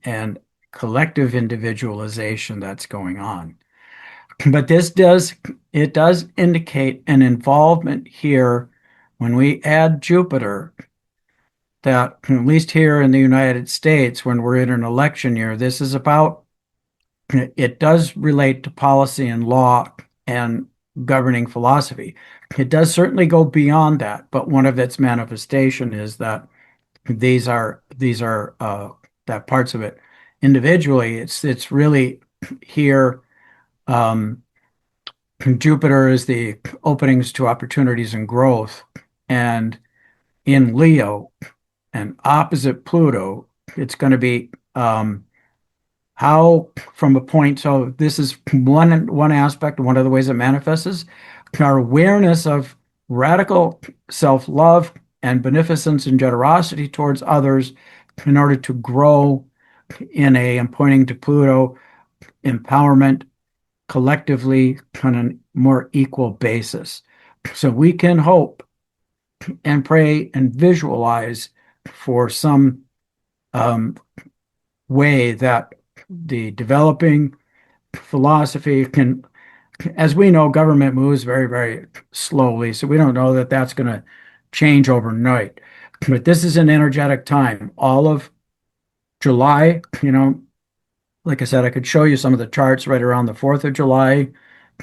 and collective individualization that's going on. But it does indicate an involvement here when we add Jupiter that at least here in the United States, when we're in an election year, this is about, it does relate to policy and law and governing philosophy. It does certainly go beyond that, but one of its manifestation is that these are that parts of it. Individually, it's really here. Um, Jupiter is the openings to opportunities and growth, and in Leo and opposite Pluto, it's going to be how from a point. So this is one aspect, one of the ways it manifests is our awareness of radical self-love and beneficence and generosity towards others in order to grow in a, I'm pointing to Pluto, empowerment collectively on a more equal basis. So we can hope and pray and visualize for some um, way that the developing philosophy can, as we know, government moves very, very slowly. So we don't know that that's going to change overnight. But this is an energetic time. All of July, like I said, I could show you some of the charts right around the 4th of July.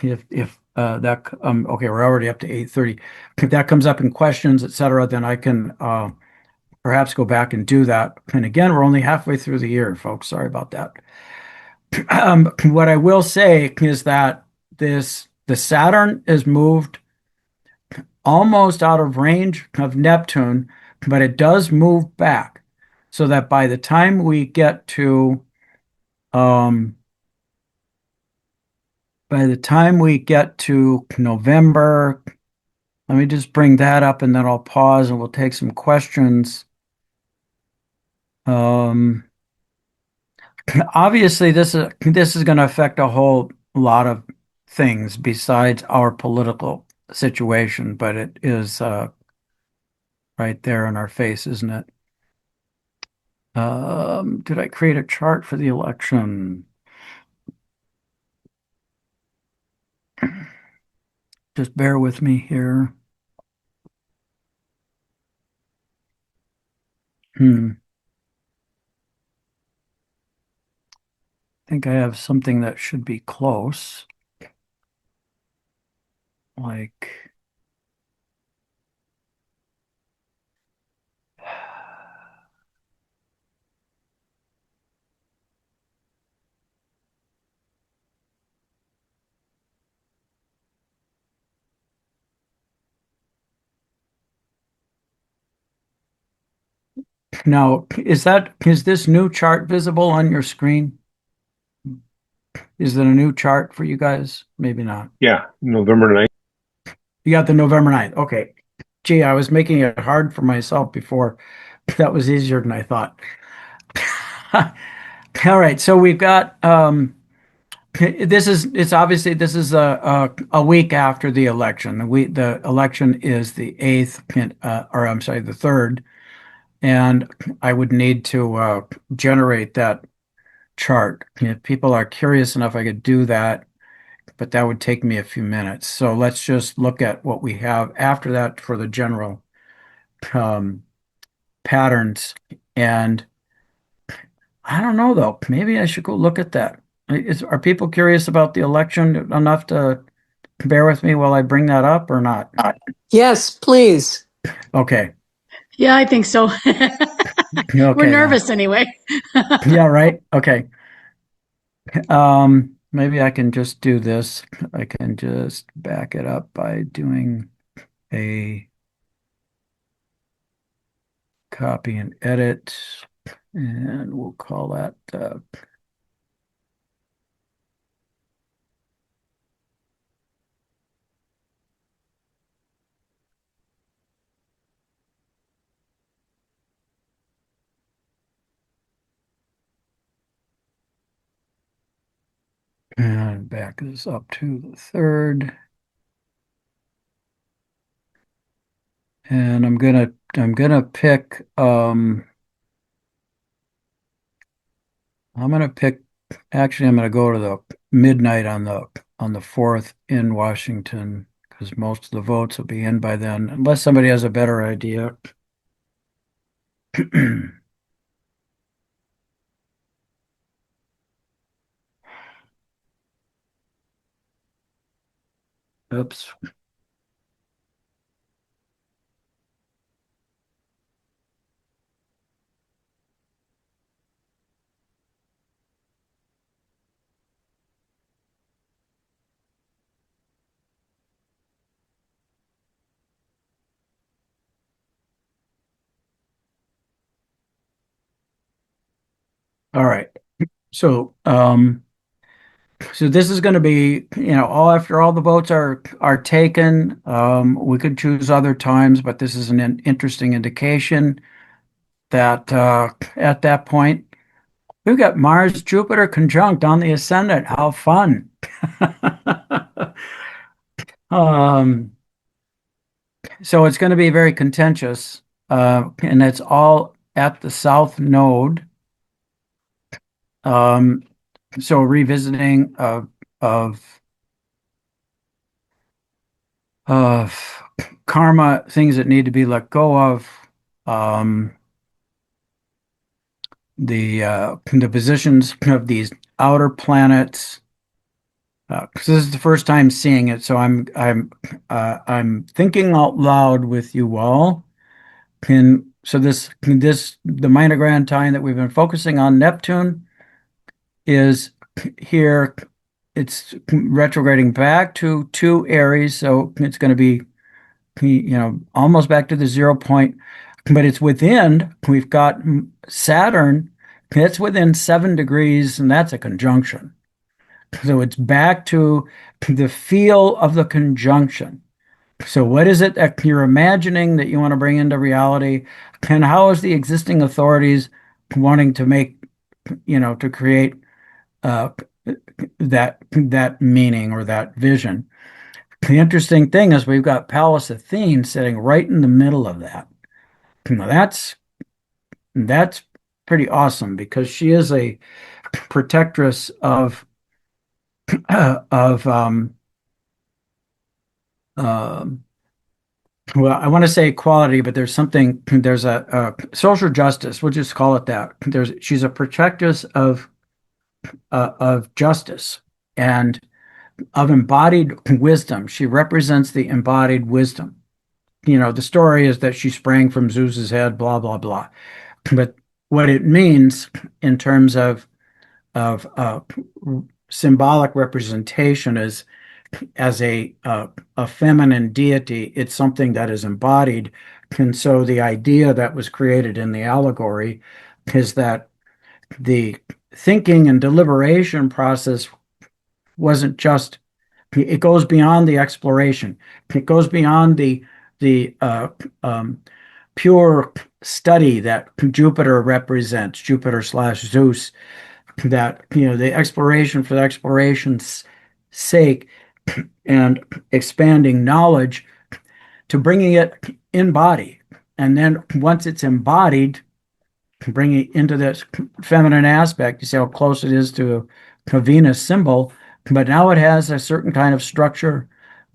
If that okay, we're already up to 8:30. If that comes up in questions, etc., then I can perhaps go back and do that. And again, we're only halfway through the year, folks. Sorry about that. What I will say is that the Saturn is moved almost out of range of Neptune, but it does move back, so that by the time we get to um, November, let me just bring that up and then I'll pause and we'll take some questions. Um, Obviously, this is going to affect a whole lot of things besides our political situation, but it is right there in our face, isn't it? Did I create a chart for the election? Just bear with me here. I think I have something that should be close. Like, now, is this new chart visible on your screen? Is it a new chart for you guys? Maybe not. Yeah, November 9th. You got the November 9th. Okay. Gee, I was making it hard for myself before. That was easier than I thought. All right. So we've got it's obviously this is a week after the election. The election is the 8th, or I'm sorry, the 3rd, and I would need to generate that chart. If people are curious enough, I could do that, but that would take me a few minutes. So let's just look at what we have after that for the general um, patterns. And I don't know though. Maybe I should go look at that. Are people curious about the election enough to bear with me while I bring that up or not? Yes, please. Okay. Yeah, I think so. We're Okay. nervous anyway. Yeah, right. Okay. Maybe I can just do this. I can just back it up by doing a copy and edit, and we'll call that and back this up to the 3rd. And I'm gonna pick I'm gonna pick actually I'm gonna go to the midnight on the 4th in Washington because most of the votes will be in by then, unless somebody has a better idea. Oops. All right. So, so this is going to be, all after all the votes are taken. We could choose other times, but this is an interesting indication that at that point we've got Mars Jupiter conjunct on the ascendant. How fun! Um, so it's going to be very contentious, and it's all at the South Node. Um, so revisiting of of karma, things that need to be let go of, um, the positions of these outer planets. 'Cause this is the first time seeing it, so I'm thinking out loud with you all. And so this the minor grand time that we've been focusing on Neptune is here. It's retrograding back to two Aries, so it's going to be almost back to the 0 point, but it's within. We've got Saturn. It's within 7 degrees, and that's a conjunction. So it's back to the feel of the conjunction. So what is it that you're imagining that you want to bring into reality? And how is the existing authorities wanting to to create uh, that meaning or that vision? The interesting thing is we've got Pallas Athene sitting right in the middle of that. Now that's pretty awesome because she is a protectress of um well, I want to say equality, but there's a social justice. We'll just call it that. She's a protectress of justice and of embodied wisdom. She represents the embodied wisdom. The story is that she sprang from Zeus's head, blah, blah, blah. But what it means in terms of symbolic representation is as a feminine deity, it's something that is embodied. And so the idea that was created in the allegory is that the thinking and deliberation process wasn't just, it goes beyond the exploration. It goes beyond the pure study that Jupiter represents, Jupiter slash Zeus, that, the exploration for the exploration's sake and expanding knowledge to bringing it in body. And then once it's embodied, bringing it into this feminine aspect, you see how close it is to a Venus symbol, but now it has a certain kind of structure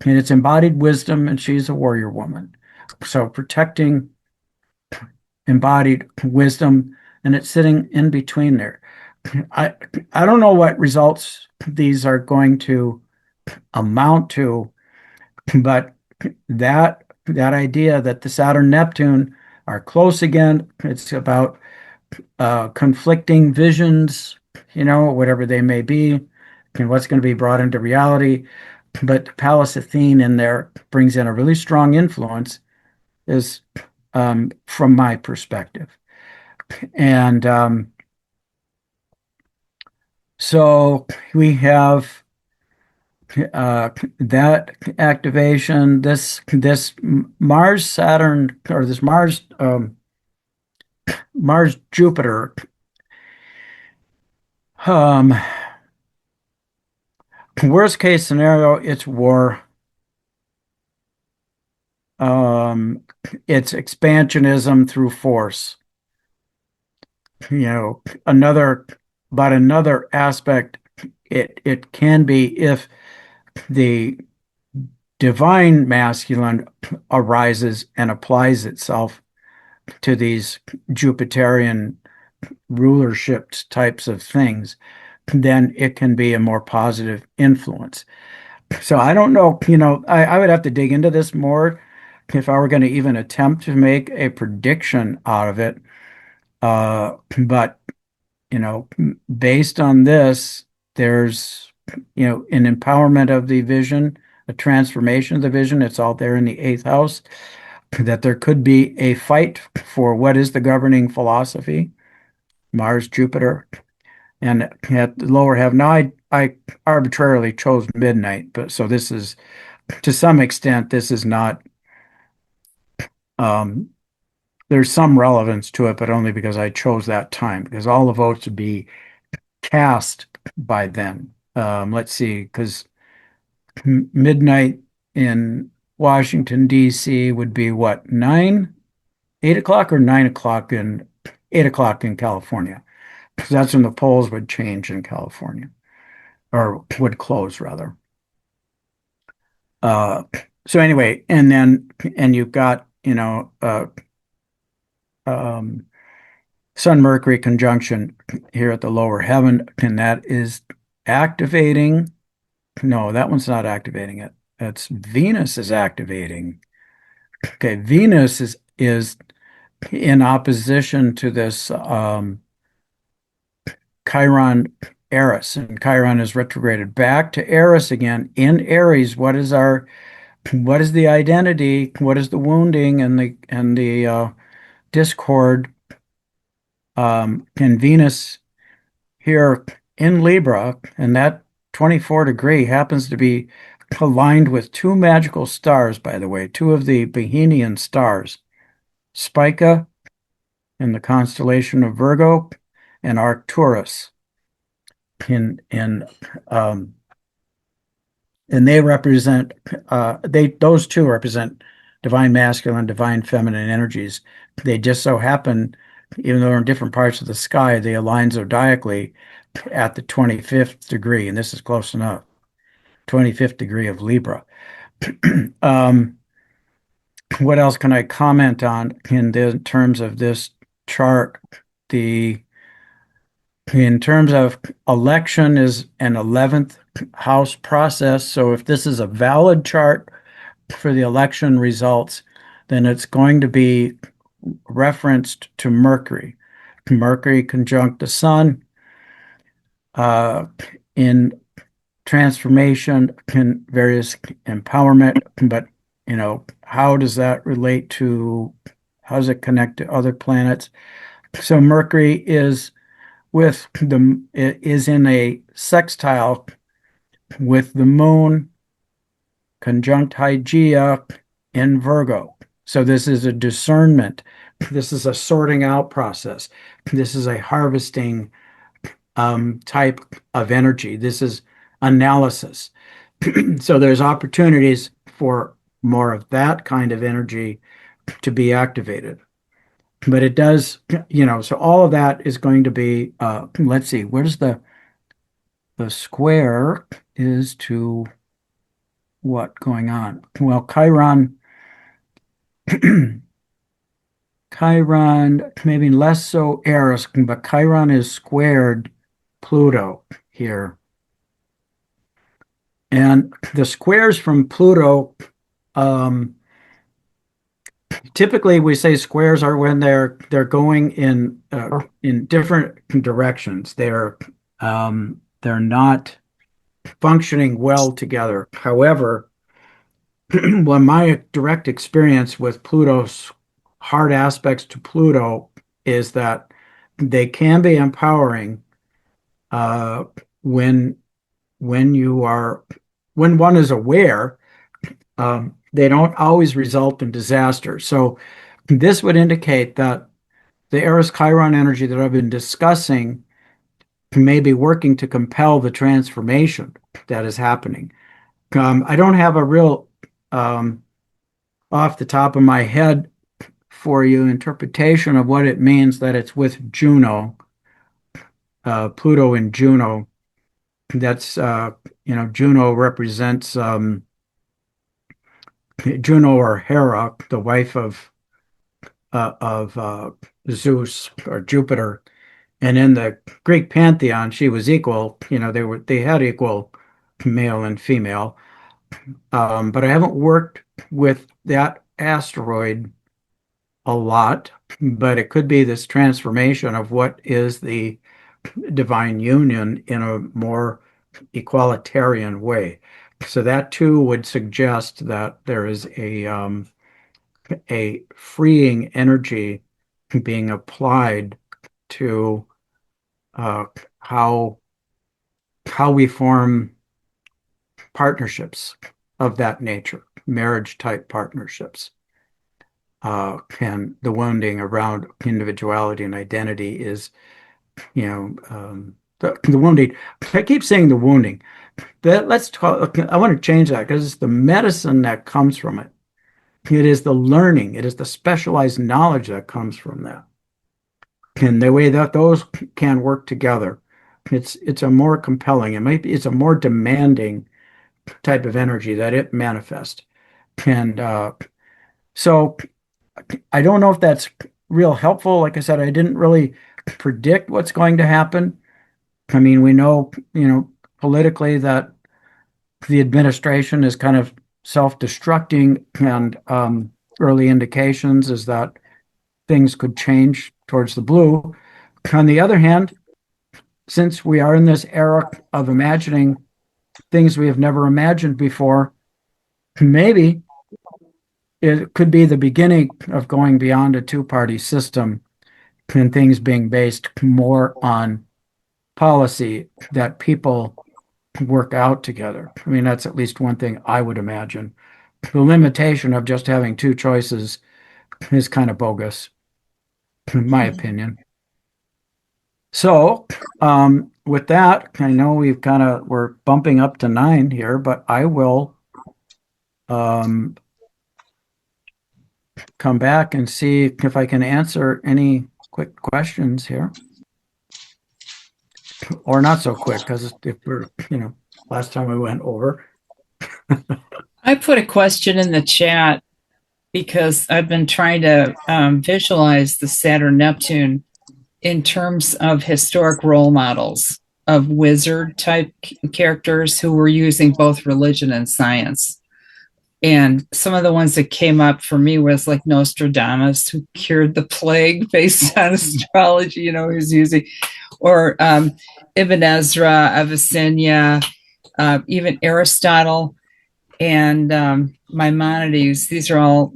and it's embodied wisdom, and she's a warrior woman. So protecting embodied wisdom, and it's sitting in between there. I I don't know what results these are going to amount to, but that idea that the Saturn Neptune are close again, it's about conflicting visions, whatever they may be, and what's going to be brought into reality. But Pallas Athene in there brings in a really strong influence, is from my perspective. And so we have that activation, this Mars Saturn or this Mars Jupiter. Um, Worst case scenario, it's war. Um, it's expansionism through force. You know, another, but another aspect it can be if the divine masculine arises and applies itself to these Jupiterian rulership types of things, then it can be a more positive influence. So I don't know, I would have to dig into this more if I were going to even attempt to make a prediction out of it. But, based on this, there's, an empowerment of the vision, a transformation of the vision. It's out there in the eighth house, that there could be a fight for what is the governing philosophy, Mars, Jupiter, and at the lower heaven. Now, I arbitrarily chose midnight, but so this is, to some extent, this is not, um, there's some relevance to it, but only because I chose that time, because all the votes would be cast by then. Let's see, because midnight in Washington, D.C. would be what, 8 o'clock or 9 o'clock 8 o'clock in California? Because that's when the polls would change in California, or would close rather. Uh, so anyway, and you've got, um, Sun Mercury conjunction here at the lower heaven, and that is activating. No, that one's not activating it. That's Venus is activating. Okay, Venus is in opposition to this Chiron Eris, and Chiron is retrograded back to Eris again in Aries. What is the identity? What is the wounding and the discord? And Venus here in Libra, and that 24 degree happens to be aligned with two magical stars, by the way, two of the Bohemian stars, Spica in the constellation of Virgo, and Arcturus in and they represent those two represent divine masculine, divine feminine energies. They just so happen, even though they're in different parts of the sky, they align zodiacally at the 25th degree, and this is close enough. 25th degree of Libra. um, what else can I comment on terms of this chart? The In terms of election is an 11th house process. So if this is a valid chart for the election results, then it's going to be referenced to Mercury. Mercury conjunct the Sun in transformation and various empowerment, but how does that relate to, how does it connect to other planets? So Mercury is in a sextile with the moon conjunct Hygeia in Virgo. So this is a discernment. This is a sorting out process. This is a harvesting type of energy. This is analysis. So there's opportunities for more of that kind of energy to be activated. But it does, so all of that is going to be, let's see, where's the square is to what going on? Well, Chiron, maybe less so Eris, but Chiron is squared Pluto here. And the squares from Pluto, typically we say squares are when they're going in different directions. They're not functioning well together. However, when my direct experience with Pluto's hard aspects to Pluto is that they can be empowering uh, when when one is aware. They don't always result in disaster. So this would indicate that the Eris Chiron energy that I've been discussing may be working to compel the transformation that is happening. I don't have a real off the top of my head for you interpretation of what it means that it's with Juno, Pluto and Juno that's Juno represents Juno or Hera, the wife of Zeus or Jupiter. And in the Greek pantheon, she was equal. They had equal male and female. But I haven't worked with that asteroid a lot. But it could be this transformation of what is the divine union in a more equalitarian way. So that too would suggest that there is a freeing energy being applied to uh, how how we form partnerships of that nature, marriage type partnerships. And the wounding around individuality and identity is, the wounding. I keep saying the wounding. Let's talk. I want to change that because it's the medicine that comes from it. It is the learning. It is the specialized knowledge that comes from that. And the way that those can work together, it's a more compelling. It's a more demanding type of energy that it manifests. And so I don't know if that's real helpful. Like I said, I didn't really predict what's going to happen. I mean, we know, politically that the administration is kind of self-destructing, and early indications is that things could change towards the blue. On the other hand, since we are in this era of imagining things we have never imagined before, maybe it could be the beginning of going beyond a two-party system and things being based more on policy that people work out together. I mean, that's at least one thing I would imagine. The limitation of just having two choices is kind of bogus, in my opinion. So, with that, I know we're bumping up to 9 here, but I will um, come back and see if I can answer any quick questions here, or not so quick, because if we're, last time we went over. I put a question in the chat because I've been trying to visualize the Saturn Neptune in terms of historic role models of wizard type characters who were using both religion and science. And some of the ones that came up for me was like Nostradamus, who cured the plague based on astrology, who's using, or Ibn Ezra, Avicenna, even Aristotle, and Maimonides. These are all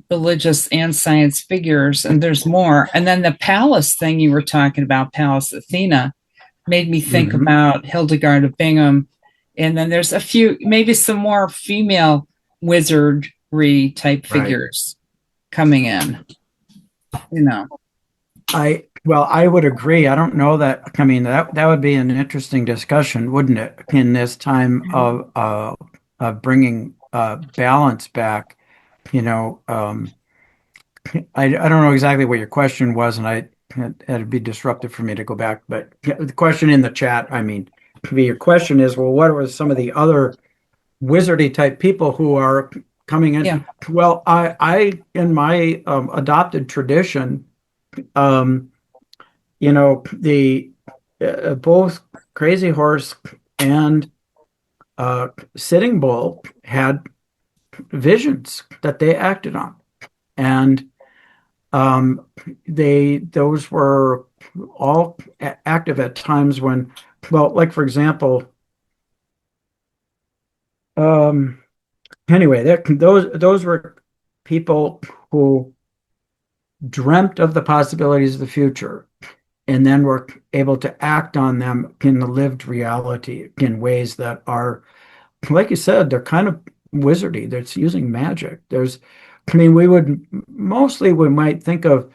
religious and science figures, and there's more. And then the Pallas thing you were talking about, Pallas Athena, made me think about Hildegard of Bingen. And then there's a few, maybe some more female wizardry type figures coming in. I would agree. I don't know that. I mean, that would be an interesting discussion, wouldn't it? In this time of bringing balance back, I don't know exactly what your question was, and it'd be disruptive for me to go back. But the question in the chat, I mean, your question is, well, what are some of the other wizardy type people who are coming in? Yeah. Well, I in my adopted tradition, the both Crazy Horse and Sitting Bull had visions that they acted on, and those were all active at times when, well, like for example, anyway, those were people who dreamt of the possibilities of the future and then were able to act on them in the lived reality in ways that are, like you said, they're kind of wizardy. That's using magic. We might think of,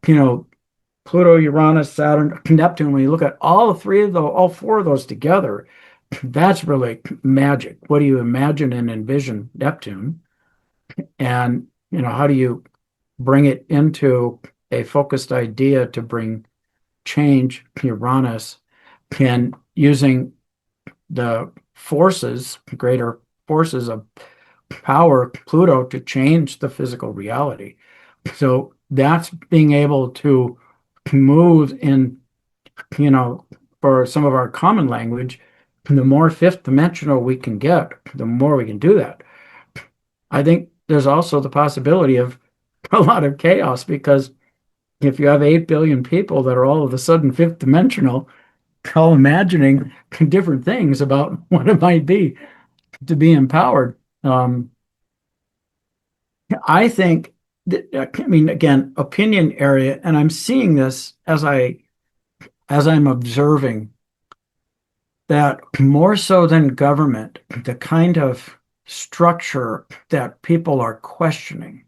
Pluto, Uranus, Saturn, Neptune. When you look at all four of those together, that's really magic. What do you imagine and envision Neptune? And, how do you bring it into a focused idea to bring change, Uranus, and using the forces, greater forces of power, Pluto, to change the physical reality. So that's being able to move in, you know, for some of our common language, the more fifth dimensional we can get, the more we can do that. I think there's also the possibility of a lot of chaos because if you have 8 billion people that are all of a sudden fifth dimensional, all imagining different things about what it might be to be empowered. I think that, I mean, again, opinion area, and I'm seeing this as I'm observing that more so than government, the kind of structure that people are questioning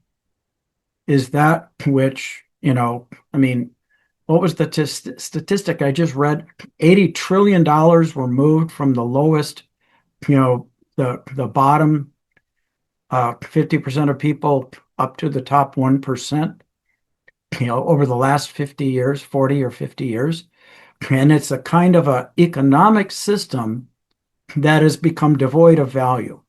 is that which, I mean, what was the statistic I just read? $80 trillion were moved from the lowest, the bottom 50% of people up to the top 1%, over the last 50 years, 40 or 50 years. And it's a kind of an economic system that has become devoid of value.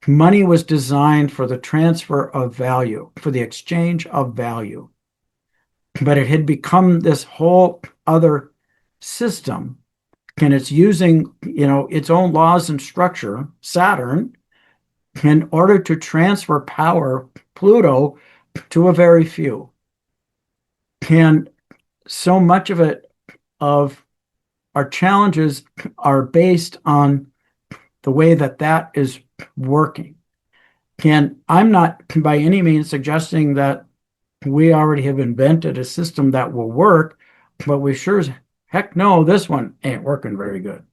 Money was designed for the transfer of value, for the exchange of value. But it had become this whole other system, and it's using, its own laws and structure, Saturn, in order to transfer power, Pluto, to a very few. And so much of our challenges are based on the way that is working. And I'm not by any means suggesting that we already have invented a system that will work, but we sure as heck know this one ain't working very good.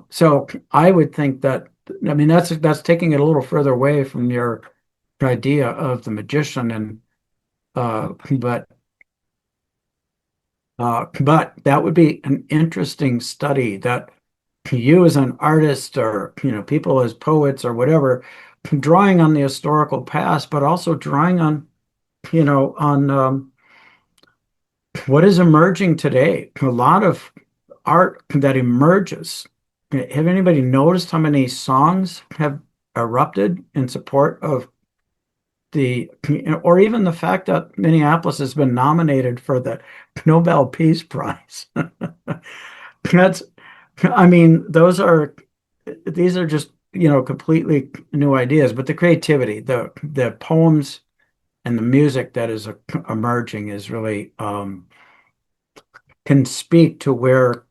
So I would think that, I mean, that's taking it a little further away from your idea of the magician, and but that would be an interesting study that you as an artist, or people as poets or whatever, drawing on the historical past, but also drawing on what is emerging today. A lot of art that emerges. Have anybody noticed how many songs have erupted in support of or even the fact that Minneapolis has been nominated for the Nobel Peace Prize? That's, I mean, these are just, completely new ideas, but the creativity, the poems and the music that is emerging is really, can speak to where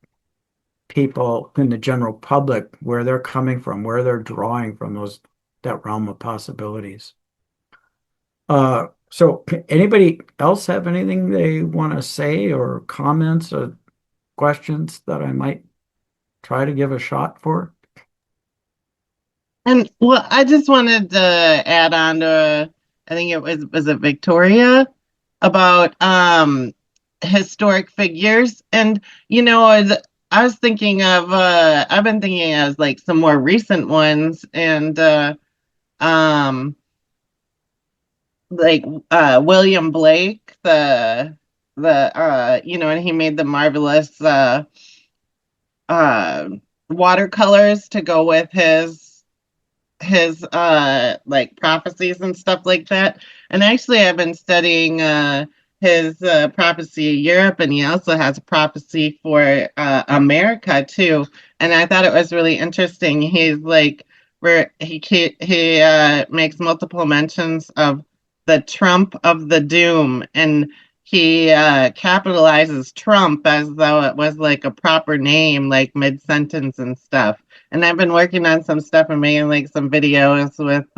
people in the general public, where they're coming from, where they're drawing from, that realm of possibilities. So anybody else have anything they want to say, or comments or questions that I might try to give a shot for? And well, I just wanted to add on to, I think was it Victoria, about historic figures. And I was thinking of I've been thinking of like some more recent ones, and um like William Blake, and he made the marvelous uh watercolors to go with his like prophecies and stuff like that. And actually I've been studying his prophecy of Europe, and he also has a prophecy for America too. And I thought it was really interesting. He's like, where he makes multiple mentions of the Trump of the doom, and he capitalizes Trump as though it was like a proper name, like mid-sentence and stuff. And I've been working on some stuff and making like some videos with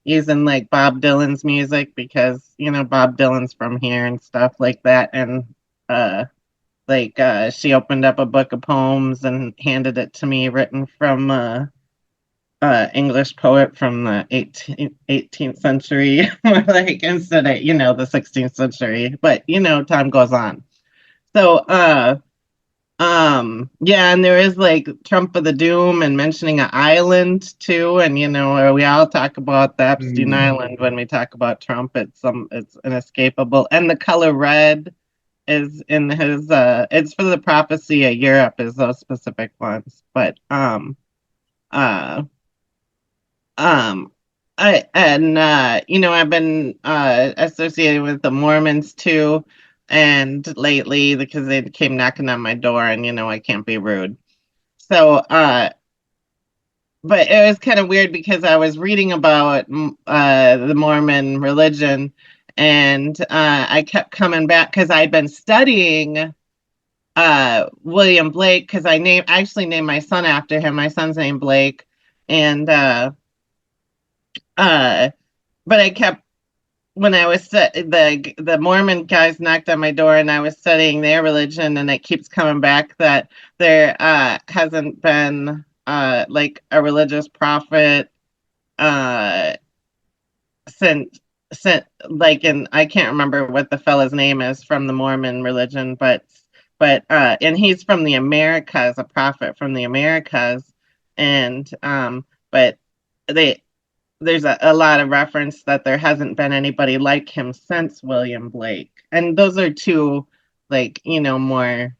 using like Bob Dylan's music, because Bob Dylan's from here and stuff like that. And she opened up a book of poems and handed it to me, written from English poet from the 18th century, like instead of the 16th century. But time goes on. So yeah, and there is like Trump of the Doom, and mentioning an island too, and where we all talk about the Epstein Island when we talk about Trump. It's inescapable, and the color red, is in his it's for the prophecy of Europe is those specific ones. But uh um I've been associated with the Mormons too, and lately because they came knocking on my door, and I can't be rude. So but it was kind of weird because I was reading about the Mormon religion, and I kept coming back because I'd been studying William Blake, because I actually named my son after him. My son's named Blake, and uh, but I kept when I was the Mormon guys knocked on my door, and I was studying their religion, and it keeps coming back that there hasn't been like a religious prophet uh since like in I can't remember what the fella's name is from the Mormon religion, but and he's from the Americas, a prophet from the Americas, and but they there's a lot of reference that there hasn't been anybody like him since William Blake. And those are two, like, more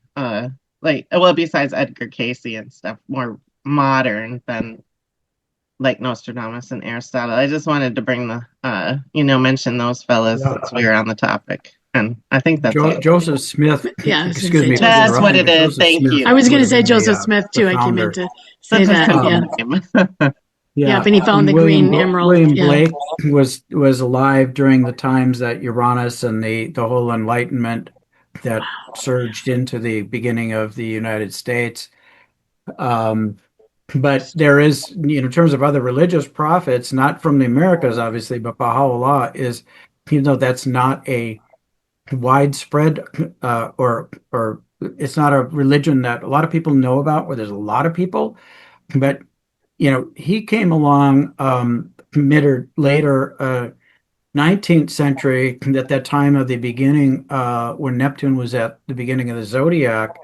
like, well, besides Edgar Casey and stuff, more modern than like Nostradamus and Aristotle. I just wanted to bring mention those fellas Yeah. since we were on the topic. And I think that's all. Joseph Smith, Yeah, I was gonna excuse say me for Joseph That's what interrupting, it but is. Joseph Thank Smith I you. was would going to have say been Joseph Smith the too. I came in founder. to say Such a that. simple Yeah. name. Yeah. And he found And the green emerald. William Yeah. Blake was alive during the times that Uranus and the whole Enlightenment that surged into the beginning of the United States. Um, but there is, in terms of other religious prophets, not from the Americas, obviously, but Baha'u'llah is, that's not a widespread or it's not a religion that a lot of people know about, where there's a lot of people. But he came along mid or later 19th century, at that time of the beginning, when Neptune was at the beginning of the zodiac,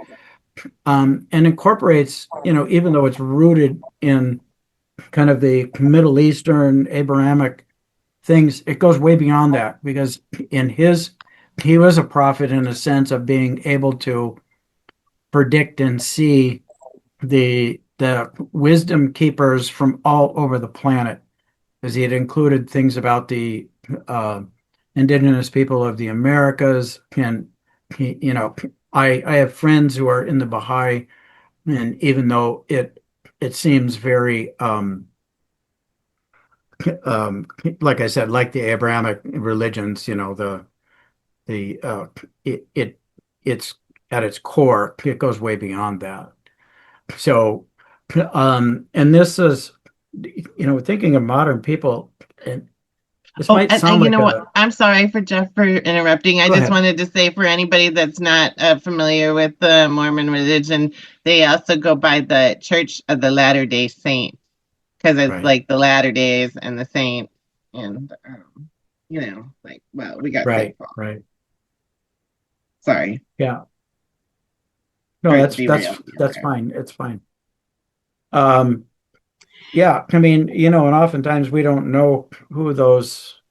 and incorporates, even though it's rooted in kind of the Middle Eastern Abrahamic things, it goes way beyond that, because in his he was a prophet in a sense of being able to predict and see the wisdom keepers from all over the planet, as he had included things about the uh, indigenous people of the Americas. And he, I have friends who are in the Baha'i, and even though it seems very like I said, like the Abrahamic religions, the it's at its core, it goes way beyond that. So, and this is, thinking of modern people, and this Oh, might and sound you like know what? a, I'm sorry for Jeff for interrupting. I go just ahead. wanted to say, for anybody that's not familiar with the Mormon religion, they also go by the Church of the Latter-day Saints, because it's Right, like the Latter Days and the Saints, and like, well, we got St. right, Paul. right. Sorry, Yeah. No, sorry to that's derail. fine. It's fine. Um, yeah, I mean, and oftentimes we don't know who those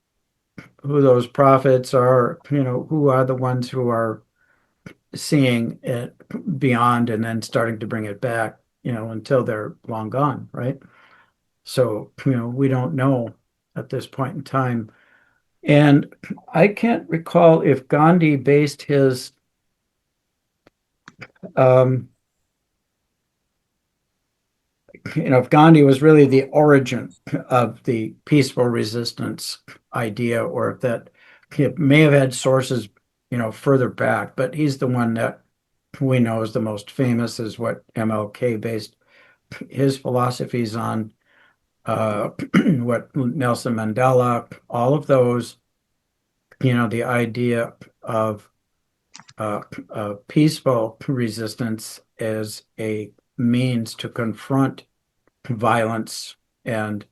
prophets are, who are the ones who are seeing it beyond and then starting to bring it back, until they're long gone, right? So, we don't know at this point in time. And I can't recall if Gandhi based his um, if Gandhi was really the origin of the peaceful resistance idea, or if that it may have had sources, further back, but he's the one that we know is the most famous, is what MLK based his philosophies on, what Nelson Mandela, all of those, the idea of peaceful resistance as a means to confront violence and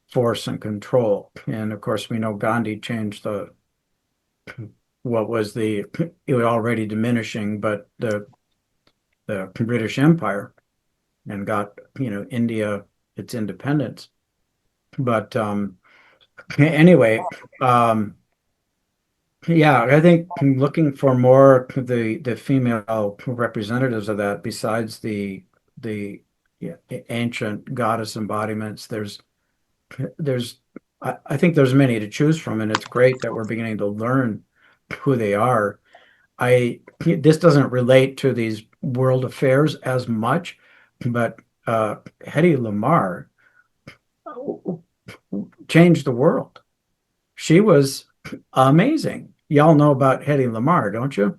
force and control. And of course, we know Gandhi changed what was it was already diminishing, but the British Empire, and got, India its independence. But anyway, Yeah, I think looking for more the female representatives of that besides the yeah, ancient goddess embodiments, there's I think there's many to choose from, and it's great that we're beginning to learn who they are. I This doesn't relate to these world affairs as much, but Hedy Lamarr changed the world. She was amazing. Y'all know about Hedy Lamarr, don't you?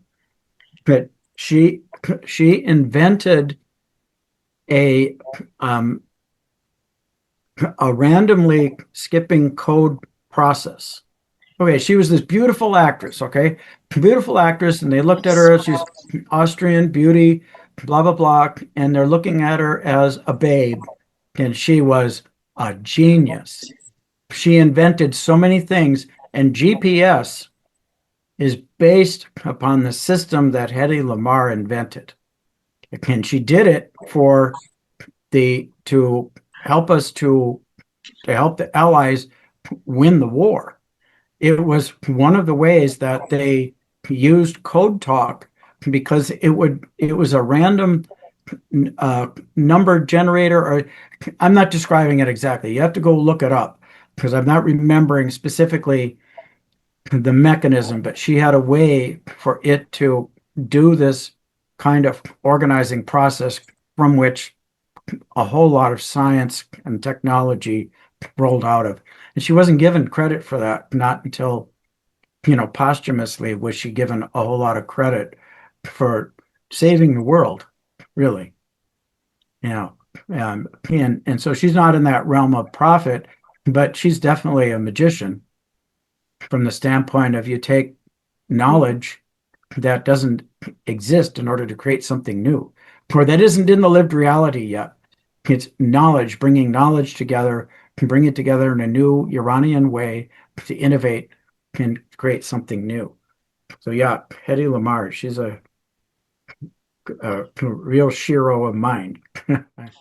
But she invented a um, a randomly skipping code process. Okay, she was this beautiful actress, okay? Beautiful actress, and they looked at her, she's Austrian beauty, blah, blah, blah, and they're looking at her as a babe, and she was a genius. She invented so many things, and GPS is based upon the system that Hedy Lamarr invented. And she did it for the to help us to help the Allies win the war. It was one of the ways that they used code talk because it was a random number generator, or I'm not describing it exactly. You have to go look it up because I'm not remembering specifically the mechanism, but she had a way for it to do this kind of organizing process from which a whole lot of science and technology rolled out of. And she wasn't given credit for that, not until, posthumously was she given a whole lot of credit for saving the world, really. You know, and so she's not in that realm of prophet, but she's definitely a magician from the standpoint of you take knowledge that doesn't exist in order to create something new, or that isn't in the lived reality yet. It's knowledge, bringing knowledge together, can bring it together in a new Uranian way to innovate and create something new. So yeah, Hedy Lamarr, she's a real shiro of mind.